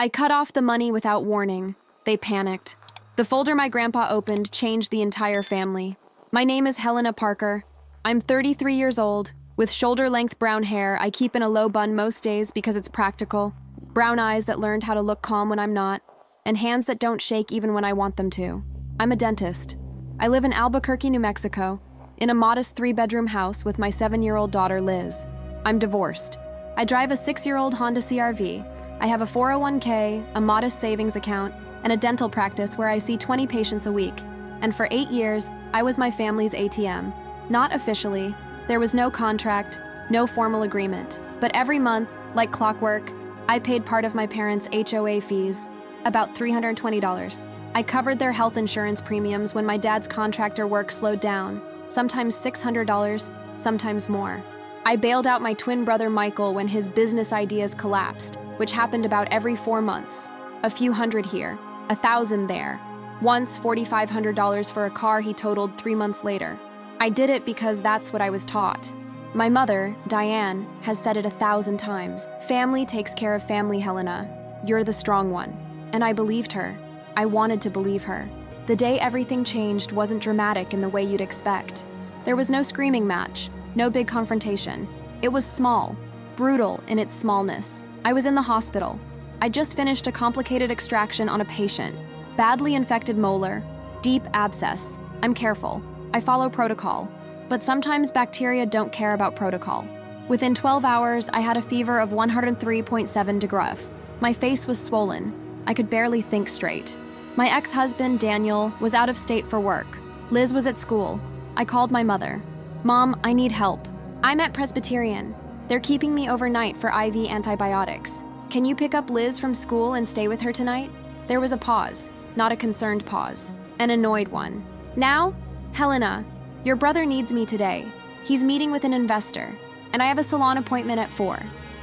I cut off the money without warning. They panicked. The folder my grandpa opened changed the entire family. My name is Helena Parker. I'm 33 years old. With shoulder-length brown hair I keep in a low bun most days because it's practical. Brown eyes that learned how to look calm when I'm not. And hands that don't shake even when I want them to. I'm a dentist. I live in Albuquerque, New Mexico, in a modest 3-bedroom house with my 7-year-old daughter, Liz. I'm divorced. I drive a 6-year-old Honda CR-V. I have a 401k, a modest savings account, and a dental practice where I see 20 patients a week. And for 8 years, I was my family's ATM. Not officially. There was no contract, no formal agreement. But every month, like clockwork, I paid part of my parents' HOA fees, about $320. I covered their health insurance premiums when my dad's contractor work slowed down, sometimes $600, sometimes more. I bailed out my twin brother Michael when his business ideas collapsed, which happened about every 4 months. A few hundred here, 1,000 there. Once, $4,500 for a car he totaled 3 months later. I did it because that's what I was taught. My mother, Diane, has said it 1,000 times. Family takes care of family, Helena. You're the strong one. And I believed her. I wanted to believe her. The day everything changed wasn't dramatic in the way you'd expect. There was no screaming match, no big confrontation. It was small, brutal in its smallness. I was in the hospital. I just finished a complicated extraction on a patient. Badly infected molar, deep abscess. I'm careful. I follow protocol. But sometimes bacteria don't care about protocol. Within 12 hours, I had a fever of 103.7 degrees. My face was swollen. I could barely think straight. My ex-husband, Daniel, was out of state for work. Liz was at school. I called my mother. Mom, I need help. I'm at Presbyterian. They're keeping me overnight for IV antibiotics. Can you pick up Liz from school and stay with her tonight? There was a pause, not a concerned pause, an annoyed one. Now? Helena, your brother needs me today. He's meeting with an investor, and I have a salon appointment at 4.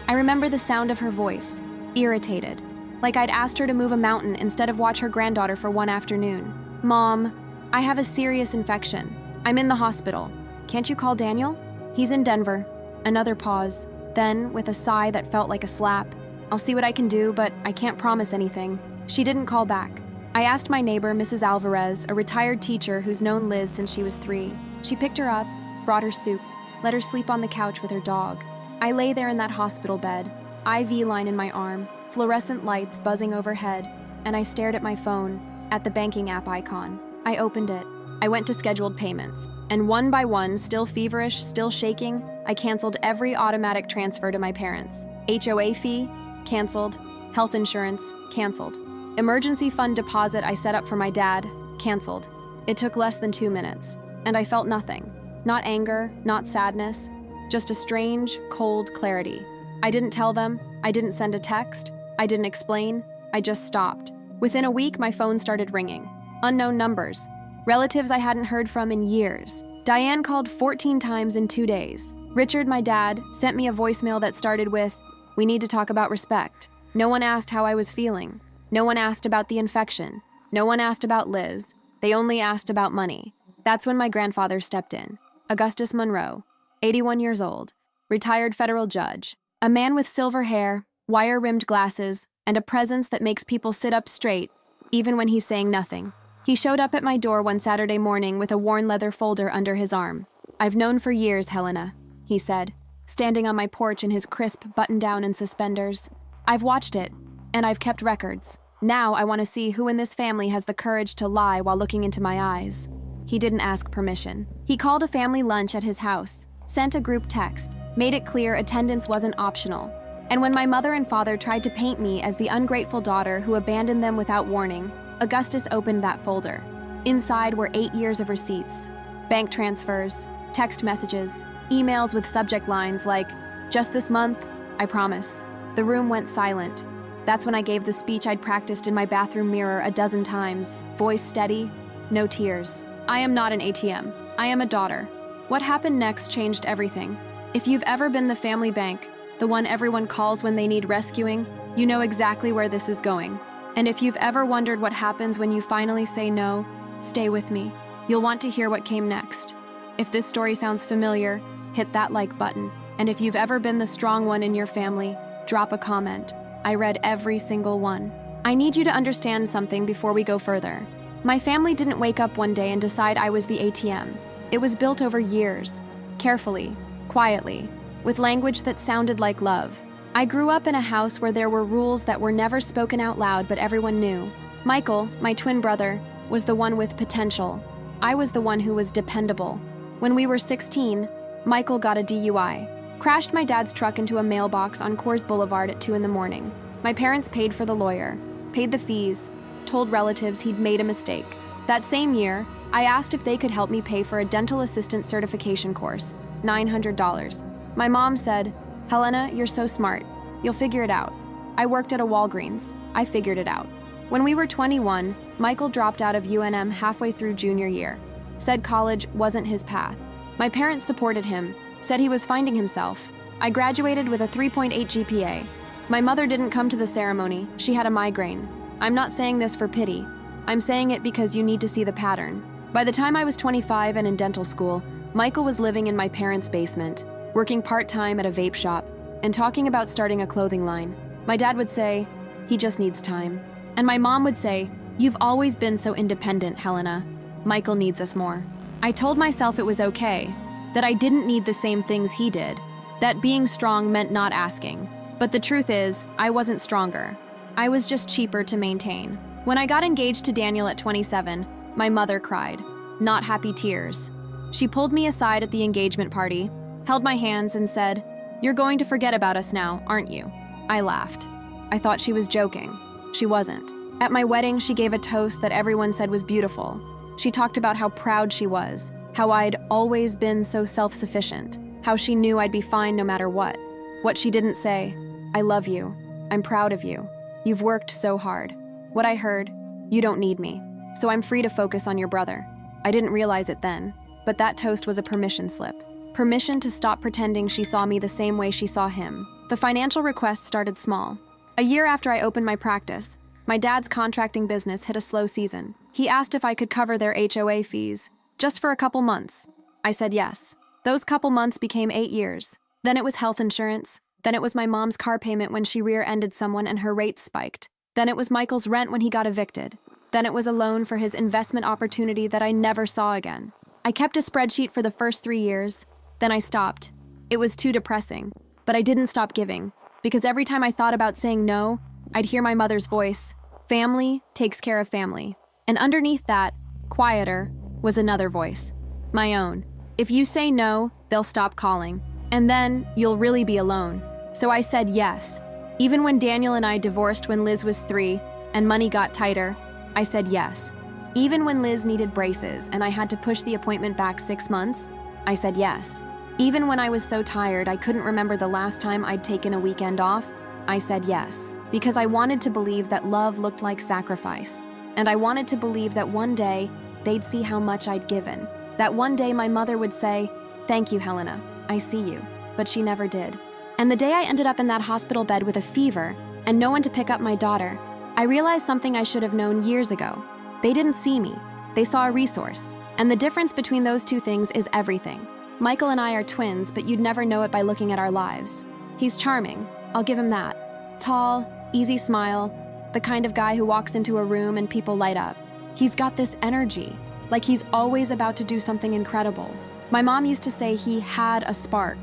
I remember the sound of her voice, irritated, like I'd asked her to move a mountain instead of watch her granddaughter for one afternoon. Mom, I have a serious infection. I'm in the hospital. Can't you call Daniel? He's in Denver. Another pause. Then, with a sigh that felt like a slap, I'll see what I can do, but I can't promise anything. She didn't call back. I asked my neighbor, Mrs. Alvarez, a retired teacher who's known Liz since she was 3. She picked her up, brought her soup, let her sleep on the couch with her dog. I lay there in that hospital bed, IV line in my arm, fluorescent lights buzzing overhead, and I stared at my phone, at the banking app icon. I opened it. I went to scheduled payments, and one by one, still feverish, still shaking, I canceled every automatic transfer to my parents. HOA fee, canceled. Health insurance, canceled. Emergency fund deposit I set up for my dad, canceled. It took less than 2 minutes, and I felt nothing. Not anger, not sadness, just a strange, cold clarity. I didn't tell them, I didn't send a text, I didn't explain, I just stopped. Within a week, my phone started ringing. Unknown numbers. Relatives I hadn't heard from in years. Diane called 14 times in 2 days. Richard, my dad, sent me a voicemail that started with, "We need to talk about respect." No one asked how I was feeling. No one asked about the infection. No one asked about Liz. They only asked about money. That's when my grandfather stepped in. Augustus Monroe, 81 years old, retired federal judge. A man with silver hair, wire-rimmed glasses, and a presence that makes people sit up straight, even when he's saying nothing. He showed up at my door one Saturday morning with a worn leather folder under his arm. "I've known for years, Helena," he said, standing on my porch in his crisp button-down and suspenders. "I've watched it, and I've kept records. Now I want to see who in this family has the courage to lie while looking into my eyes." He didn't ask permission. He called a family lunch at his house, sent a group text, made it clear attendance wasn't optional. And when my mother and father tried to paint me as the ungrateful daughter who abandoned them without warning, Augustus opened that folder. Inside were 8 years of receipts, bank transfers, text messages, emails with subject lines like, "Just this month, I promise." The room went silent. That's when I gave the speech I'd practiced in my bathroom mirror a dozen times, voice steady, no tears. "I am not an ATM. I am a daughter." What happened next changed everything. If you've ever been the family bank, the one everyone calls when they need rescuing, you know exactly where this is going. And if you've ever wondered what happens when you finally say no, stay with me. You'll want to hear what came next. If this story sounds familiar, hit that like button. And if you've ever been the strong one in your family, drop a comment. I read every single one. I need you to understand something before we go further. My family didn't wake up one day and decide I was the ATM. It was built over years, carefully, quietly, with language that sounded like love. I grew up in a house where there were rules that were never spoken out loud, but everyone knew. Michael, my twin brother, was the one with potential. I was the one who was dependable. When we were 16, Michael got a DUI, crashed my dad's truck into a mailbox on Coors Boulevard at 2 a.m. My parents paid for the lawyer, paid the fees, told relatives he'd made a mistake. That same year, I asked if they could help me pay for a dental assistant certification course, $900. My mom said, "Helena, you're so smart. You'll figure it out." I worked at a Walgreens. I figured it out. When we were 21, Michael dropped out of UNM halfway through junior year. Said college wasn't his path. My parents supported him, said he was finding himself. I graduated with a 3.8 GPA. My mother didn't come to the ceremony. She had a migraine. I'm not saying this for pity. I'm saying it because you need to see the pattern. By the time I was 25 and in dental school, Michael was living in my parents' basement, working part-time at a vape shop, and talking about starting a clothing line. My dad would say, "He just needs time." And my mom would say, "You've always been so independent, Helena. Michael needs us more." I told myself it was okay, that I didn't need the same things he did, that being strong meant not asking. But the truth is, I wasn't stronger. I was just cheaper to maintain. When I got engaged to Daniel at 27, my mother cried, not happy tears. She pulled me aside at the engagement party, held my hands and said, "You're going to forget about us now, aren't you?" I laughed. I thought she was joking. She wasn't. At my wedding, she gave a toast that everyone said was beautiful. She talked about how proud she was, how I'd always been so self-sufficient, how she knew I'd be fine no matter what. What she didn't say, "I love you. I'm proud of you. You've worked so hard." What I heard, "You don't need me, so I'm free to focus on your brother." I didn't realize it then, but that toast was a permission slip. Permission to stop pretending she saw me the same way she saw him. The financial request started small. A year after I opened my practice, my dad's contracting business hit a slow season. He asked if I could cover their HOA fees, just for a couple months. I said yes. Those couple months became 8 years. Then it was health insurance. Then it was my mom's car payment when she rear-ended someone and her rates spiked. Then it was Michael's rent when he got evicted. Then it was a loan for his investment opportunity that I never saw again. I kept a spreadsheet for the first 3 years. Then I stopped. It was too depressing. But I didn't stop giving, because every time I thought about saying no, I'd hear my mother's voice, "Family takes care of family." And underneath that, quieter, was another voice, my own. "If you say no, they'll stop calling, and then you'll really be alone." So I said yes. Even when Daniel and I divorced when Liz was 3 and money got tighter, I said yes. Even when Liz needed braces and I had to push the appointment back 6 months, I said yes. Even when I was so tired I couldn't remember the last time I'd taken a weekend off, I said yes. Because I wanted to believe that love looked like sacrifice. And I wanted to believe that one day they'd see how much I'd given. That one day my mother would say, "Thank you, Helena, I see you." But she never did. And the day I ended up in that hospital bed with a fever and no one to pick up my daughter, I realized something I should have known years ago. They didn't see me. They saw a resource. And the difference between those two things is everything. Michael and I are twins, but you'd never know it by looking at our lives. He's charming, I'll give him that. Tall, easy smile, the kind of guy who walks into a room and people light up. He's got this energy, like he's always about to do something incredible. My mom used to say he had a spark.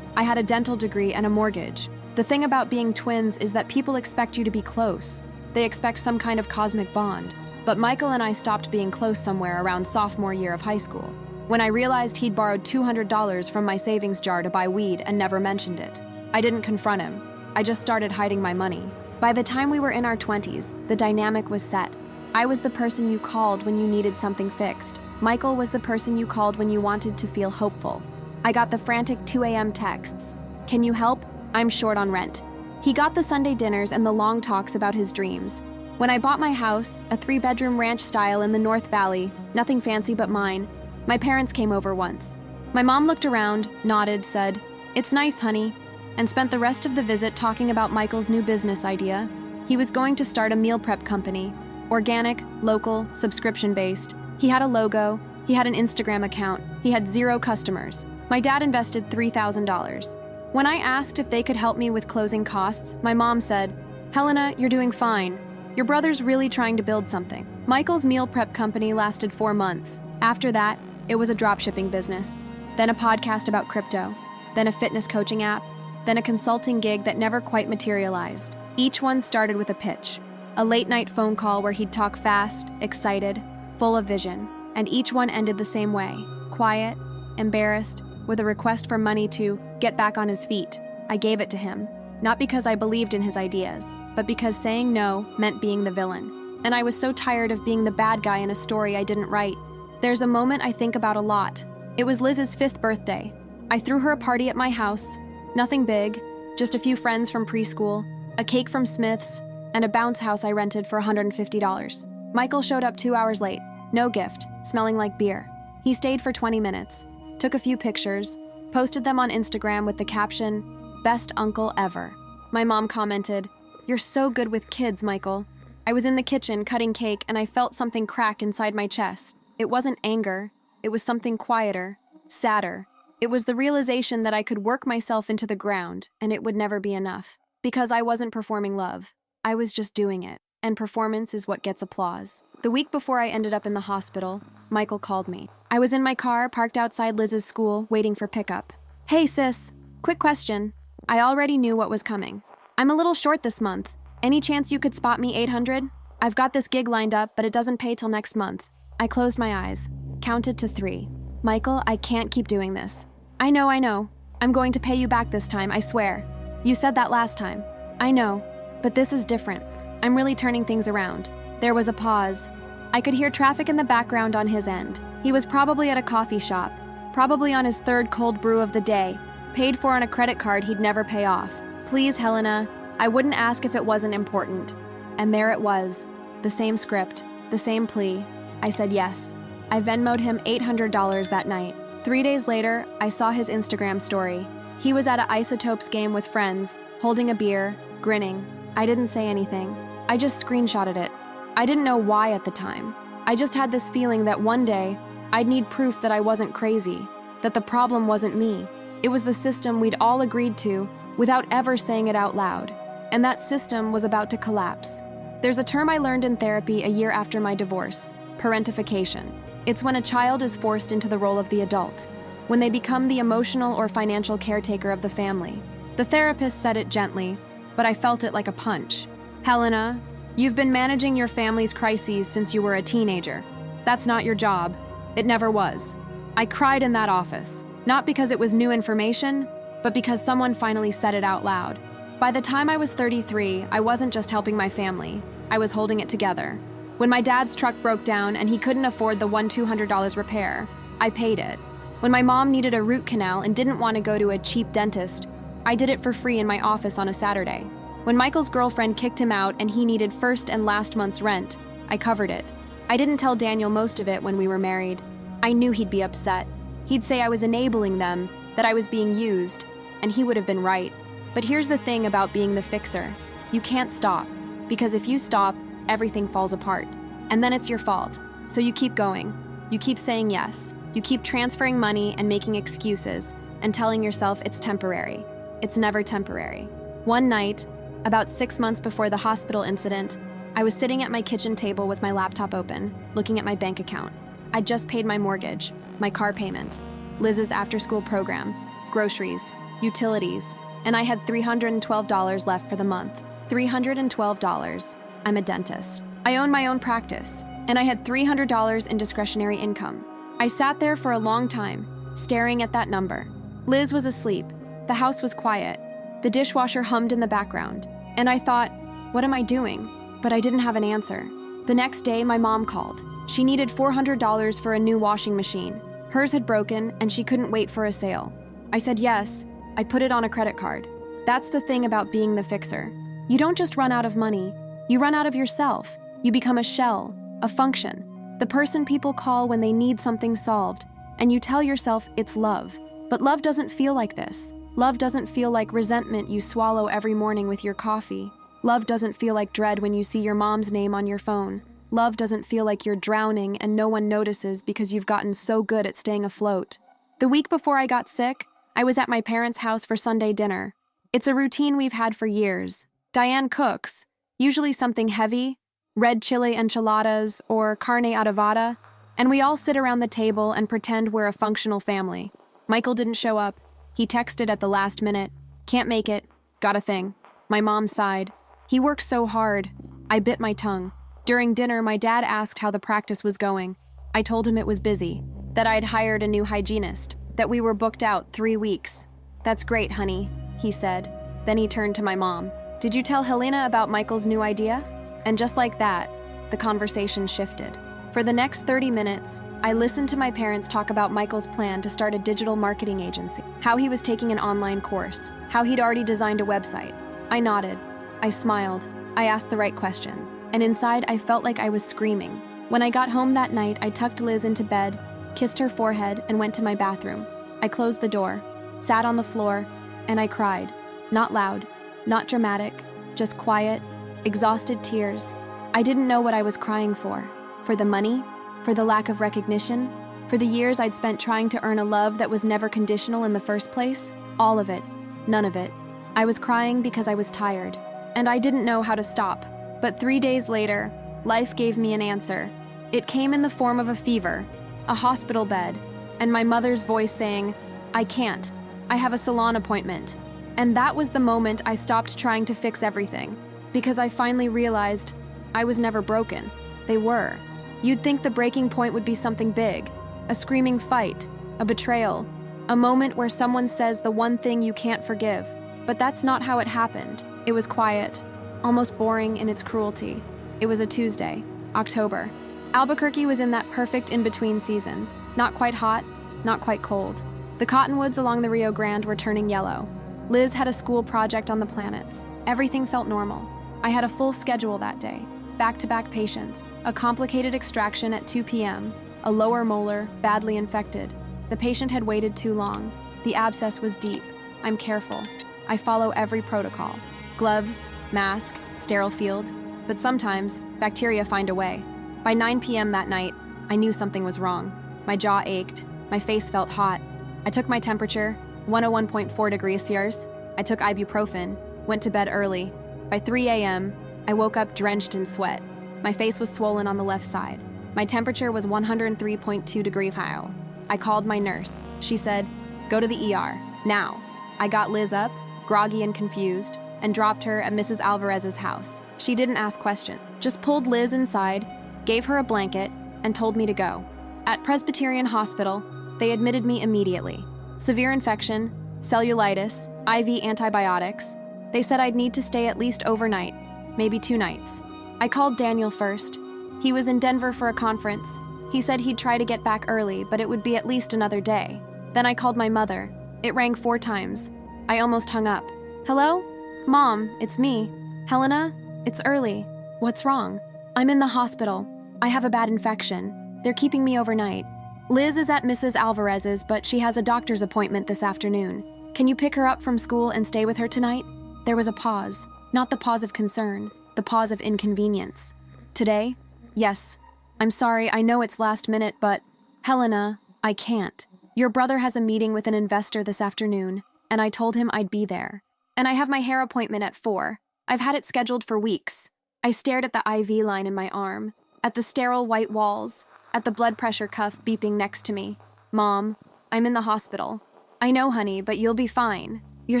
I had a dental degree and a mortgage. The thing about being twins is that people expect you to be close. They expect some kind of cosmic bond. But Michael and I stopped being close somewhere around sophomore year of high school, when I realized he'd borrowed $200 from my savings jar to buy weed and never mentioned it. I didn't confront him. I just started hiding my money. By the time we were in our 20s, the dynamic was set. I was the person you called when you needed something fixed. Michael was the person you called when you wanted to feel hopeful. I got the frantic 2 a.m. texts. "Can you help? I'm short on rent." He got the Sunday dinners and the long talks about his dreams. When I bought my house, a 3-bedroom ranch style in the North Valley, nothing fancy but mine, my parents came over once. My mom looked around, nodded, said, "It's nice, honey," and spent the rest of the visit talking about Michael's new business idea. He was going to start a meal prep company. Organic, local, subscription-based. He had a logo. He had an Instagram account. He had 0 customers. My dad invested $3,000. When I asked if they could help me with closing costs, my mom said, Helena, you're doing fine. Your brother's really trying to build something. Michael's meal prep company lasted 4 months. After that, it was a dropshipping business. Then a podcast about crypto. Then a fitness coaching app. Then a consulting gig that never quite materialized. Each one started with a pitch. A late-night phone call where he'd talk fast, excited, full of vision. And each one ended the same way. Quiet, embarrassed, with a request for money to get back on his feet. I gave it to him. Not because I believed in his ideas, but because saying no meant being the villain. And I was so tired of being the bad guy in a story I didn't write. There's a moment I think about a lot. It was Liz's 5th birthday. I threw her a party at my house. Nothing big, just a few friends from preschool, a cake from Smith's, and a bounce house I rented for $150. Michael showed up 2 hours late. No gift, smelling like beer. He stayed for 20 minutes, took a few pictures, posted them on Instagram with the caption, "Best uncle ever." My mom commented, "You're so good with kids, Michael." I was in the kitchen cutting cake and I felt something crack inside my chest. It wasn't anger. It was something quieter, sadder. It was the realization that I could work myself into the ground and it would never be enough. Because I wasn't performing love. I was just doing it. And performance is what gets applause. The week before I ended up in the hospital, Michael called me. I was in my car, parked outside Liz's school, waiting for pickup. "Hey sis, quick question. I already knew what was coming. I'm a little short this month. Any chance you could spot me 800? I've got this gig lined up, but it doesn't pay till next month." I closed my eyes, counted to 3. "Michael, I can't keep doing this." I know. I'm going to pay you back this time, I swear. You said that last time." "I know, but this is different. I'm really turning things around." There was a pause. I could hear traffic in the background on his end. He was probably at a coffee shop, probably on his 3rd cold brew of the day, paid for on a credit card he'd never pay off. "Please, Helena, I wouldn't ask if it wasn't important." And there it was, the same script, the same plea. I said yes. I Venmo'd him $800 that night. 3 days later, I saw his Instagram story. He was at an Isotopes game with friends, holding a beer, grinning. I didn't say anything. I just screenshotted it. I didn't know why at the time. I just had this feeling that one day, I'd need proof that I wasn't crazy, that the problem wasn't me. It was the system we'd all agreed to without ever saying it out loud. And that system was about to collapse. There's a term I learned in therapy a year after my divorce, parentification. It's when a child is forced into the role of the adult, when they become the emotional or financial caretaker of the family. The therapist said it gently, but I felt it like a punch. "Helena, you've been managing your family's crises since you were a teenager. That's not your job. It never was." I cried in that office, not because it was new information, but because someone finally said it out loud. By the time I was 33, I wasn't just helping my family. I was holding it together. When my dad's truck broke down and he couldn't afford the $200 repair, I paid it. When my mom needed a root canal and didn't want to go to a cheap dentist, I did it for free in my office on a Saturday. When Michael's girlfriend kicked him out and he needed first and last month's rent, I covered it. I didn't tell Daniel most of it when we were married. I knew he'd be upset. He'd say I was enabling them, that I was being used, and he would have been right. But here's the thing about being the fixer. You can't stop, because if you stop, everything falls apart. And then it's your fault. So you keep going. You keep saying yes. You keep transferring money and making excuses and telling yourself it's temporary. It's never temporary. One night, about 6 months before the hospital incident, I was sitting at my kitchen table with my laptop open, looking at my bank account. I'd just paid my mortgage, my car payment, Liz's after-school program, groceries, utilities, and I had $312 left for the month. $312. I'm a dentist. I own my own practice, and I had $300 in discretionary income. I sat there for a long time, staring at that number. Liz was asleep. The house was quiet. The dishwasher hummed in the background. And I thought, what am I doing? But I didn't have an answer. The next day, my mom called. She needed $400 for a new washing machine. Hers had broken, and she couldn't wait for a sale. I said yes. I put it on a credit card. That's the thing about being the fixer. You don't just run out of money. You run out of yourself. You become a shell, a function, the person people call when they need something solved, and you tell yourself it's love. But love doesn't feel like this. Love doesn't feel like resentment you swallow every morning with your coffee. Love doesn't feel like dread when you see your mom's name on your phone. Love doesn't feel like you're drowning and no one notices because you've gotten so good at staying afloat. The week before I got sick, I was at my parents' house for Sunday dinner. It's a routine we've had for years. Diane cooks, usually something heavy, red chili enchiladas or carne adobada, and we all sit around the table and pretend we're a functional family. Michael didn't show up. He texted at the last minute. Can't make it. Got a thing. My mom sighed. He works so hard. I bit my tongue. During dinner, my dad asked how the practice was going. I told him it was busy, that I'd hired a new hygienist, that we were booked out 3 weeks. That's great, honey, he said. Then he turned to my mom. Did you tell Helena about Michael's new idea? And just like that, the conversation shifted. For the next 30 minutes, I listened to my parents talk about Michael's plan to start a digital marketing agency, how he was taking an online course, how he'd already designed a website. I nodded. I smiled. I asked the right questions. And inside, I felt like I was screaming. When I got home that night, I tucked Liz into bed, kissed her forehead, and went to my bathroom. I closed the door, sat on the floor, and I cried. Not loud, not dramatic, just quiet, exhausted tears. I didn't know what I was crying for. For the money? For the lack of recognition? For the years I'd spent trying to earn a love that was never conditional in the first place? All of it. None of it. I was crying because I was tired. And I didn't know how to stop. But 3 days later, life gave me an answer. It came in the form of a fever, a hospital bed, and my mother's voice saying, I can't. I have a salon appointment. And that was the moment I stopped trying to fix everything. Because I finally realized I was never broken. They were. You'd think the breaking point would be something big, a screaming fight, a betrayal, a moment where someone says the one thing you can't forgive. But that's not how it happened. It was quiet, almost boring in its cruelty. It was a Tuesday, October. Albuquerque was in that perfect in-between season. Not quite hot, not quite cold. The cottonwoods along the Rio Grande were turning yellow. Liz had a school project on the planets. Everything felt normal. I had a full schedule that day. Back-to-back patients, a complicated extraction at 2 p.m., a lower molar, badly infected. The patient had waited too long. The abscess was deep. I'm careful. I follow every protocol. Gloves, mask, sterile field. But sometimes, bacteria find a way. By 9 p.m. that night, I knew something was wrong. My jaw ached. My face felt hot. I took my temperature, 101.4 degrees Celsius. I took ibuprofen, went to bed early. By 3 a.m., I woke up drenched in sweat. My face was swollen on the left side. My temperature was 103.2 degrees Fahrenheit. I called my nurse. She said, go to the ER, now. I got Liz up, groggy and confused, and dropped her at Mrs. Alvarez's house. She didn't ask questions, just pulled Liz inside, gave her a blanket, and told me to go. At Presbyterian Hospital, they admitted me immediately. Severe infection, cellulitis, IV antibiotics. They said I'd need to stay at least overnight, maybe 2 nights. I called Daniel first. He was in Denver for a conference. He said he'd try to get back early, but it would be at least another day. Then I called my mother. It rang 4 times. I almost hung up. Hello? Mom, it's me. Helena? It's early. What's wrong? I'm in the hospital. I have a bad infection. They're keeping me overnight. Liz is at Mrs. Alvarez's, but she has a doctor's appointment this afternoon. Can you pick her up from school and stay with her tonight? There was a pause. Not the pause of concern, the pause of inconvenience. Today? Yes. I'm sorry, I know it's last minute, but... Helena, I can't. Your brother has a meeting with an investor this afternoon, and I told him I'd be there. And I have my hair appointment at 4. I've had it scheduled for weeks. I stared at the IV line in my arm, at the sterile white walls, at the blood pressure cuff beeping next to me. Mom, I'm in the hospital. I know, honey, but you'll be fine. You're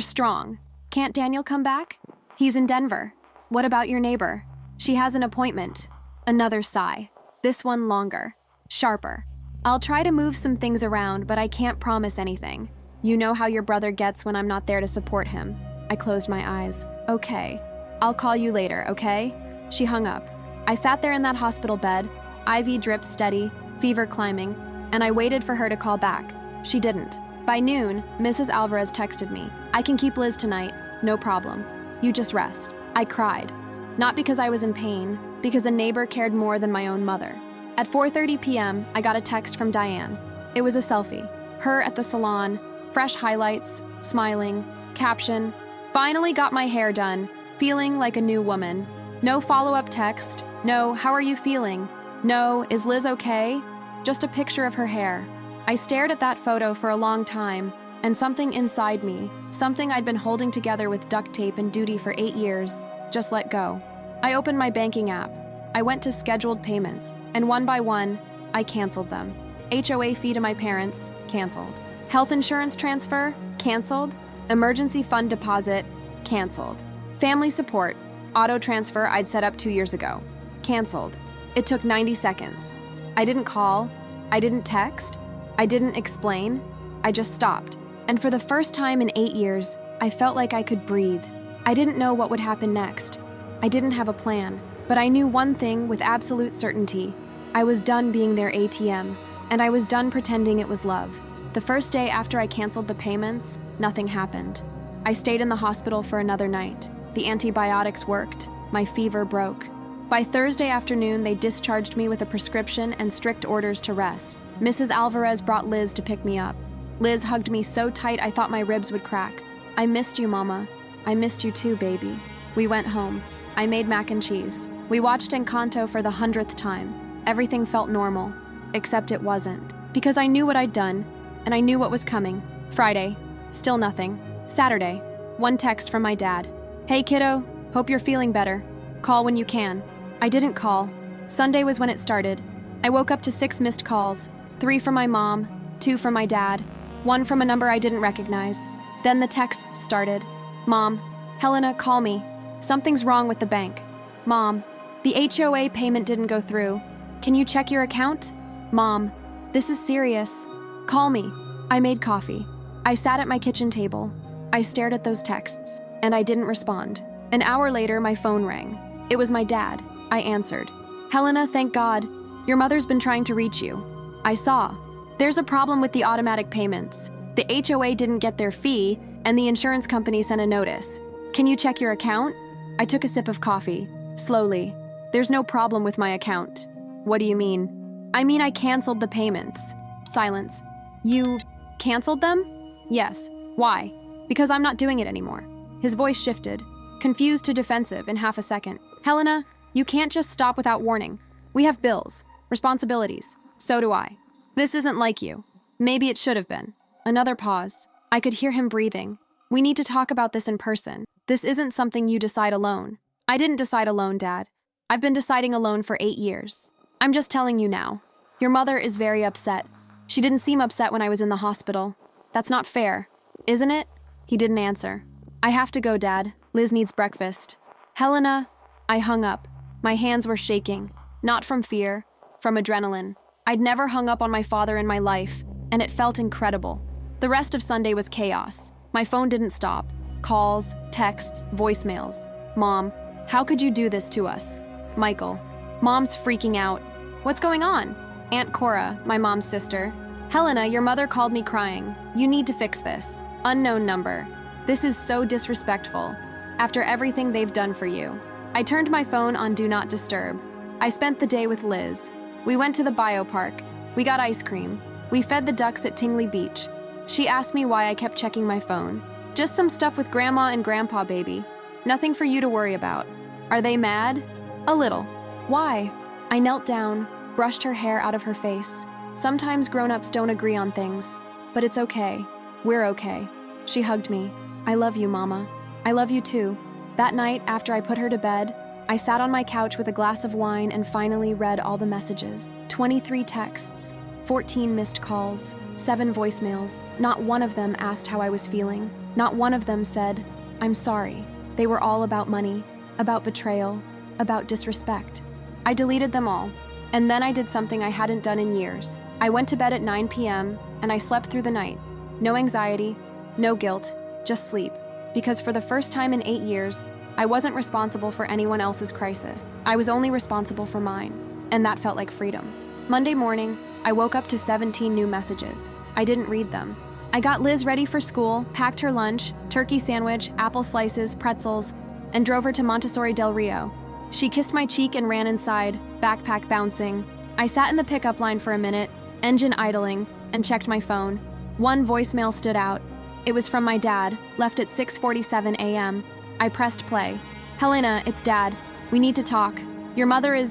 strong. Can't Daniel come back? He's in Denver. What about your neighbor? She has an appointment. Another sigh. This one longer. Sharper. I'll try to move some things around, but I can't promise anything. You know how your brother gets when I'm not there to support him. I closed my eyes. Okay. I'll call you later, okay? She hung up. I sat there in that hospital bed, IV drip steady, fever climbing, and I waited for her to call back. She didn't. By noon, Mrs. Alvarez texted me. I can keep Liz tonight. No problem. You just rest. I cried. Not because I was in pain, because a neighbor cared more than my own mother. At 4:30 p.m., I got a text from Diane. It was a selfie. Her at the salon, fresh highlights, smiling, caption, finally got my hair done, feeling like a new woman. No follow-up text. No, how are you feeling? No, is Liz okay? Just a picture of her hair. I stared at that photo for a long time, and something inside me, something I'd been holding together with duct tape and duty for 8 years, Just let go. I opened my banking app. I went to scheduled payments, and one by one, I canceled them. HOA fee to my parents, canceled. Health insurance transfer, canceled. Emergency fund deposit, canceled. Family support, auto transfer I'd set up 2 years ago, canceled. It took 90 seconds. I didn't call, I didn't text, I didn't explain, I just stopped. And for the first time in 8 years, I felt like I could breathe. I didn't know what would happen next. I didn't have a plan, but I knew one thing with absolute certainty. I was done being their ATM, and I was done pretending it was love. The first day after I canceled the payments, nothing happened. I stayed in the hospital for another night. The antibiotics worked. My fever broke. By Thursday afternoon, they discharged me with a prescription and strict orders to rest. Mrs. Alvarez brought Liz to pick me up. Liz hugged me so tight I thought my ribs would crack. I missed you, Mama. I missed you too, baby. We went home. I made mac and cheese. We watched Encanto for the 100th time. Everything felt normal, except it wasn't. Because I knew what I'd done, and I knew what was coming. Friday, still nothing. Saturday, one text from my dad. Hey kiddo, hope you're feeling better. Call when you can. I didn't call. Sunday was when it started. I woke up to 6 missed calls, 3 from my mom, 2 from my dad, 1 from a number I didn't recognize. Then the texts started. Mom, Helena, call me. Something's wrong with the bank. Mom, the HOA payment didn't go through. Can you check your account? Mom, this is serious. Call me. I made coffee. I sat at my kitchen table. I stared at those texts, and I didn't respond. An hour later, my phone rang. It was my dad. I answered. Helena, thank God. Your mother's been trying to reach you. I saw. There's a problem with the automatic payments. The HOA didn't get their fee, and the insurance company sent a notice. Can you check your account? I took a sip of coffee. Slowly. There's no problem with my account. What do you mean? I mean I canceled the payments. Silence. You canceled them? Yes. Why? Because I'm not doing it anymore. His voice shifted, confused to defensive in half a second. Helena, you can't just stop without warning. We have bills, responsibilities. So do I. This isn't like you. Maybe it should have been. Another pause. I could hear him breathing. We need to talk about this in person. This isn't something you decide alone. I didn't decide alone, Dad. I've been deciding alone for 8 years. I'm just telling you now. Your mother is very upset. She didn't seem upset when I was in the hospital. That's not fair, isn't it? He didn't answer. I have to go, Dad. Liz needs breakfast. Helena, I hung up. My hands were shaking, not from fear, from adrenaline. I'd never hung up on my father in my life, and it felt incredible. The rest of Sunday was chaos. My phone didn't stop. Calls, texts, voicemails. Mom, how could you do this to us? Michael. Mom's freaking out. What's going on? Aunt Cora, my mom's sister. Helena, your mother called me crying. You need to fix this. Unknown number. This is so disrespectful. After everything they've done for you. I turned my phone on Do Not Disturb. I spent the day with Liz. We went to the biopark. We got ice cream. We fed the ducks at Tingley Beach. She asked me why I kept checking my phone. Just some stuff with Grandma and Grandpa, baby. Nothing for you to worry about. Are they mad? A little. Why? I knelt down, brushed her hair out of her face. Sometimes grown-ups don't agree on things, but it's okay. We're okay. She hugged me. I love you, Mama. I love you too. That night, after I put her to bed, I sat on my couch with a glass of wine and finally read all the messages. 23 texts, 14 missed calls, 7 voicemails. Not one of them asked how I was feeling. Not one of them said, I'm sorry. They were all about money, about betrayal, about disrespect. I deleted them all, and then I did something I hadn't done in years. I went to bed at 9 p.m., and I slept through the night. No anxiety, no guilt, just sleep. Because for the first time in 8 years, I wasn't responsible for anyone else's crisis. I was only responsible for mine, and that felt like freedom. Monday morning, I woke up to 17 new messages. I didn't read them. I got Liz ready for school, packed her lunch, turkey sandwich, apple slices, pretzels, and drove her to Montessori del Rio. She kissed my cheek and ran inside, backpack bouncing. I sat in the pickup line for a minute, engine idling, and checked my phone. One voicemail stood out. It was from my dad, left at 6:47 a.m. I pressed play. Helena, it's Dad. We need to talk. Your mother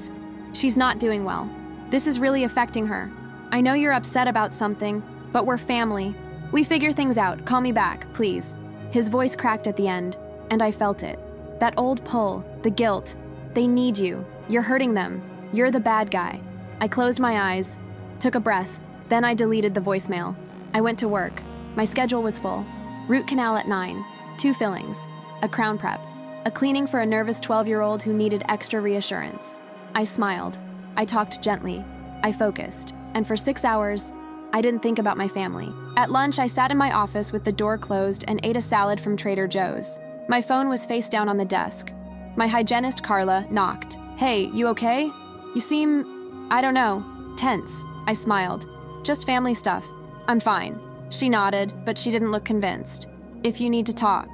she's not doing well. This is really affecting her. I know you're upset about something, but we're family. We figure things out. Call me back, please. His voice cracked at the end, and I felt it. That old pull, the guilt. They need you. You're hurting them. You're the bad guy. I closed my eyes, took a breath, then I deleted the voicemail. I went to work. My schedule was full. Root canal at 9, 2 fillings, a crown prep, a cleaning for a nervous 12-year-old who needed extra reassurance. I smiled. I talked gently. I focused. And for 6 hours, I didn't think about my family. At lunch, I sat in my office with the door closed and ate a salad from Trader Joe's. My phone was face down on the desk. My hygienist, Carla, knocked. "Hey, you okay? You seem, I don't know, tense." I smiled. "Just family stuff. I'm fine." She nodded, but she didn't look convinced. "If you need to talk."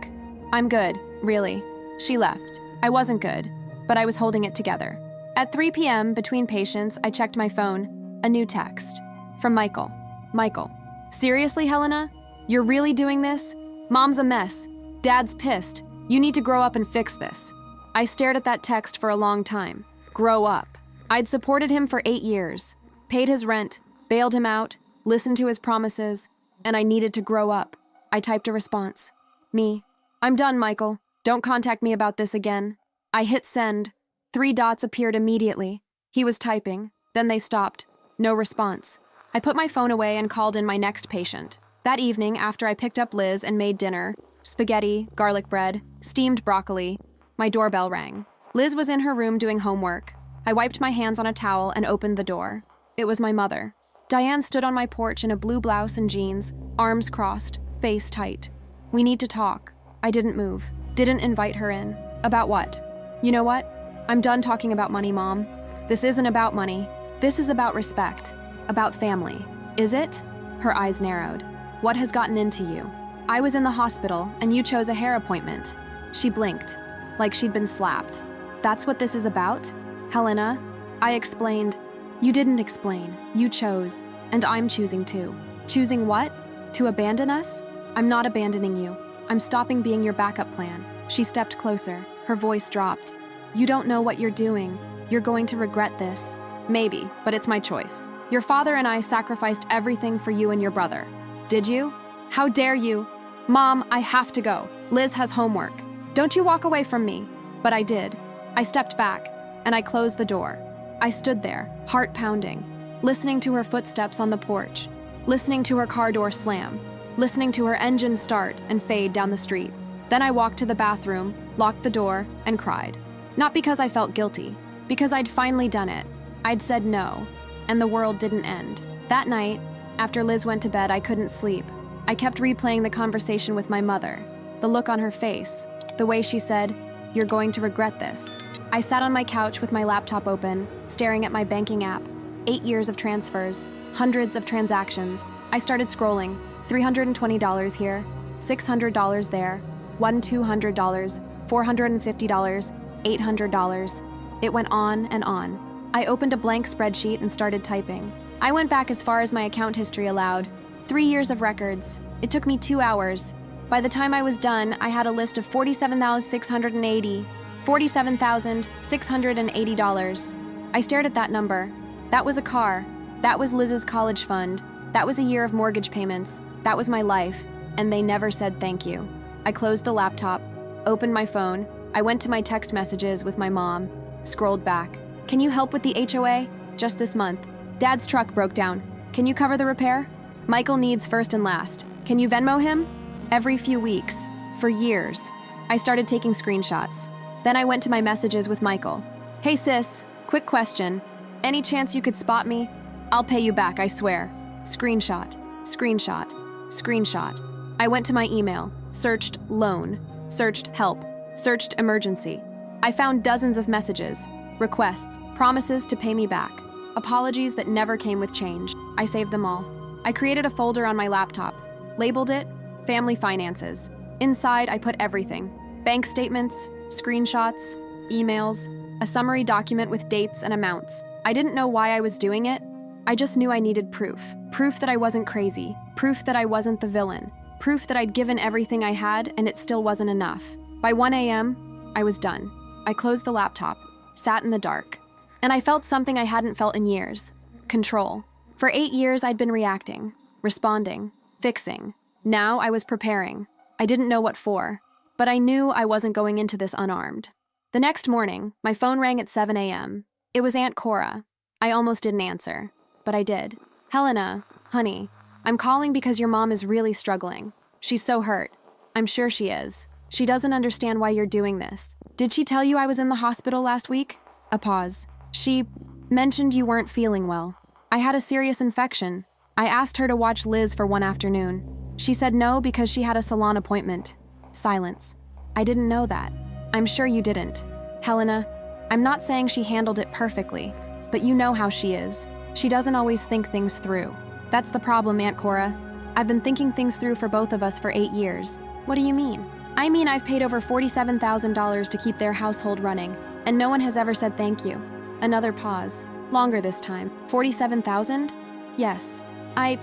"I'm good, really." She left. I wasn't good, but I was holding it together. At 3 p.m., between patients, I checked my phone. A new text. From Michael. "Michael, seriously, Helena? You're really doing this? Mom's a mess. Dad's pissed. You need to grow up and fix this." I stared at that text for a long time. Grow up. I'd supported him for 8 years, paid his rent, bailed him out, listened to his promises, and I needed to grow up. I typed a response. Me. "I'm done, Michael. Don't contact me about this again." I hit send. 3 dots appeared immediately. He was typing. Then they stopped. No response. I put my phone away and called in my next patient. That evening, after I picked up Liz and made dinner, spaghetti, garlic bread, steamed broccoli, my doorbell rang. Liz was in her room doing homework. I wiped my hands on a towel and opened the door. It was my mother. Diane stood on my porch in a blue blouse and jeans, arms crossed, face tight. "We need to talk." I didn't move. Didn't invite her in. About what? "You know what? I'm done talking about money, Mom. This isn't about money. This is about respect. About family." "Is it?" Her eyes narrowed. "What has gotten into you?" "I was in the hospital, and you chose a hair appointment." She blinked, like she'd been slapped. "That's what this is about? Helena?" I explained. "You didn't explain. You chose. And I'm choosing too." "Choosing what? To abandon us?" "I'm not abandoning you. I'm stopping being your backup plan." She stepped closer. Her voice dropped. "You don't know what you're doing. You're going to regret this." "Maybe, but it's my choice. Your father and I sacrificed everything for you and your brother." "Did you? How dare you?" "Mom, I have to go. Liz has homework. Don't you walk away from me." But I did. I stepped back, and I closed the door. I stood there, heart pounding, listening to her footsteps on the porch, listening to her car door slam, listening to her engine start and fade down the street. Then I walked to the bathroom, locked the door, and cried. Not because I felt guilty, because I'd finally done it. I'd said no, and the world didn't end. That night, after Liz went to bed, I couldn't sleep. I kept replaying the conversation with my mother, the look on her face, the way she said, "You're going to regret this." I sat on my couch with my laptop open, staring at my banking app. 8 years of transfers, hundreds of transactions. I started scrolling. $320 here, $600 there, $200, $450, $800. It went on and on. I opened a blank spreadsheet and started typing. I went back as far as my account history allowed. 3 years of records. It took me 2 hours. By the time I was done, I had a list of $47,680. $47,680. I stared at that number. That was a car. That was Liz's college fund. That was a year of mortgage payments. That was my life. And they never said thank you. I closed the laptop, opened my phone. I went to my text messages with my mom, scrolled back. "Can you help with the HOA? Just this month. Dad's truck broke down. Can you cover the repair? Michael needs first and last. Can you Venmo him?" Every few weeks, for years, I started taking screenshots. Then I went to my messages with Michael. "Hey sis, quick question. Any chance you could spot me? I'll pay you back, I swear." Screenshot, screenshot, screenshot. I went to my email, searched loan, searched help, searched emergency. I found dozens of messages, requests, promises to pay me back, apologies that never came with change. I saved them all. I created a folder on my laptop, labeled it Family Finances. Inside, I put everything: bank statements, screenshots, emails, a summary document with dates and amounts. I didn't know why I was doing it. I just knew I needed proof. Proof that I wasn't crazy. Proof that I wasn't the villain. Proof that I'd given everything I had and it still wasn't enough. By 1 a.m., I was done. I closed the laptop, sat in the dark, and I felt something I hadn't felt in years: control. For 8 years, I'd been reacting, responding, fixing. Now I was preparing. I didn't know what for. But I knew I wasn't going into this unarmed. The next morning, my phone rang at 7 a.m. It was Aunt Cora. I almost didn't answer, but I did. Helena, honey, I'm calling because your mom is really struggling. She's so hurt. I'm sure she is. She doesn't understand why you're doing this. Did she tell you I was in the hospital last week? A pause. She mentioned you weren't feeling well. I had a serious infection. I asked her to watch Liz for one afternoon. She said no because she had a salon appointment. Silence. I didn't know that. I'm sure you didn't. Helena, I'm not saying she handled it perfectly, but you know how she is. She doesn't always think things through. That's the problem, Aunt Cora. I've been thinking things through for both of us for 8 years. What do you mean? I mean I've paid over $47,000 to keep their household running, and no one has ever said thank you. Another pause. Longer this time. 47,000? Yes. I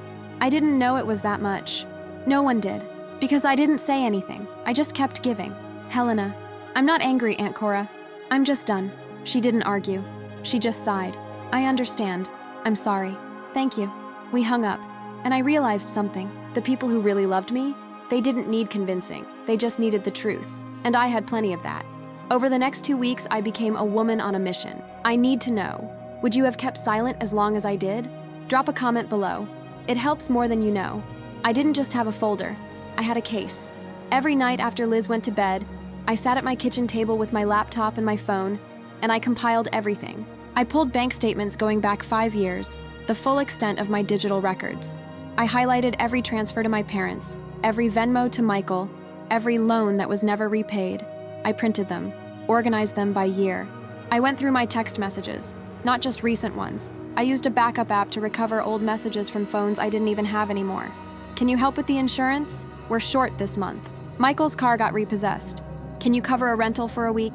didn't know it was that much. No one did. Because I didn't say anything. I just kept giving. Helena, I'm not angry, Aunt Cora. I'm just done. She didn't argue. She just sighed. I understand. I'm sorry. Thank you. We hung up, and I realized something. The people who really loved me, they didn't need convincing. They just needed the truth. And I had plenty of that. Over the next 2 weeks, I became a woman on a mission. I need to know. Would you have kept silent as long as I did? Drop a comment below. It helps more than you know. I didn't just have a folder. I had a case. Every night after Liz went to bed, I sat at my kitchen table with my laptop and my phone, and I compiled everything. I pulled bank statements going back 5 years, the full extent of my digital records. I highlighted every transfer to my parents, every Venmo to Michael, every loan that was never repaid. I printed them, organized them by year. I went through my text messages, not just recent ones. I used a backup app to recover old messages from phones I didn't even have anymore. Can you help with the insurance? We're short this month. Michael's car got repossessed. Can you cover a rental for a week?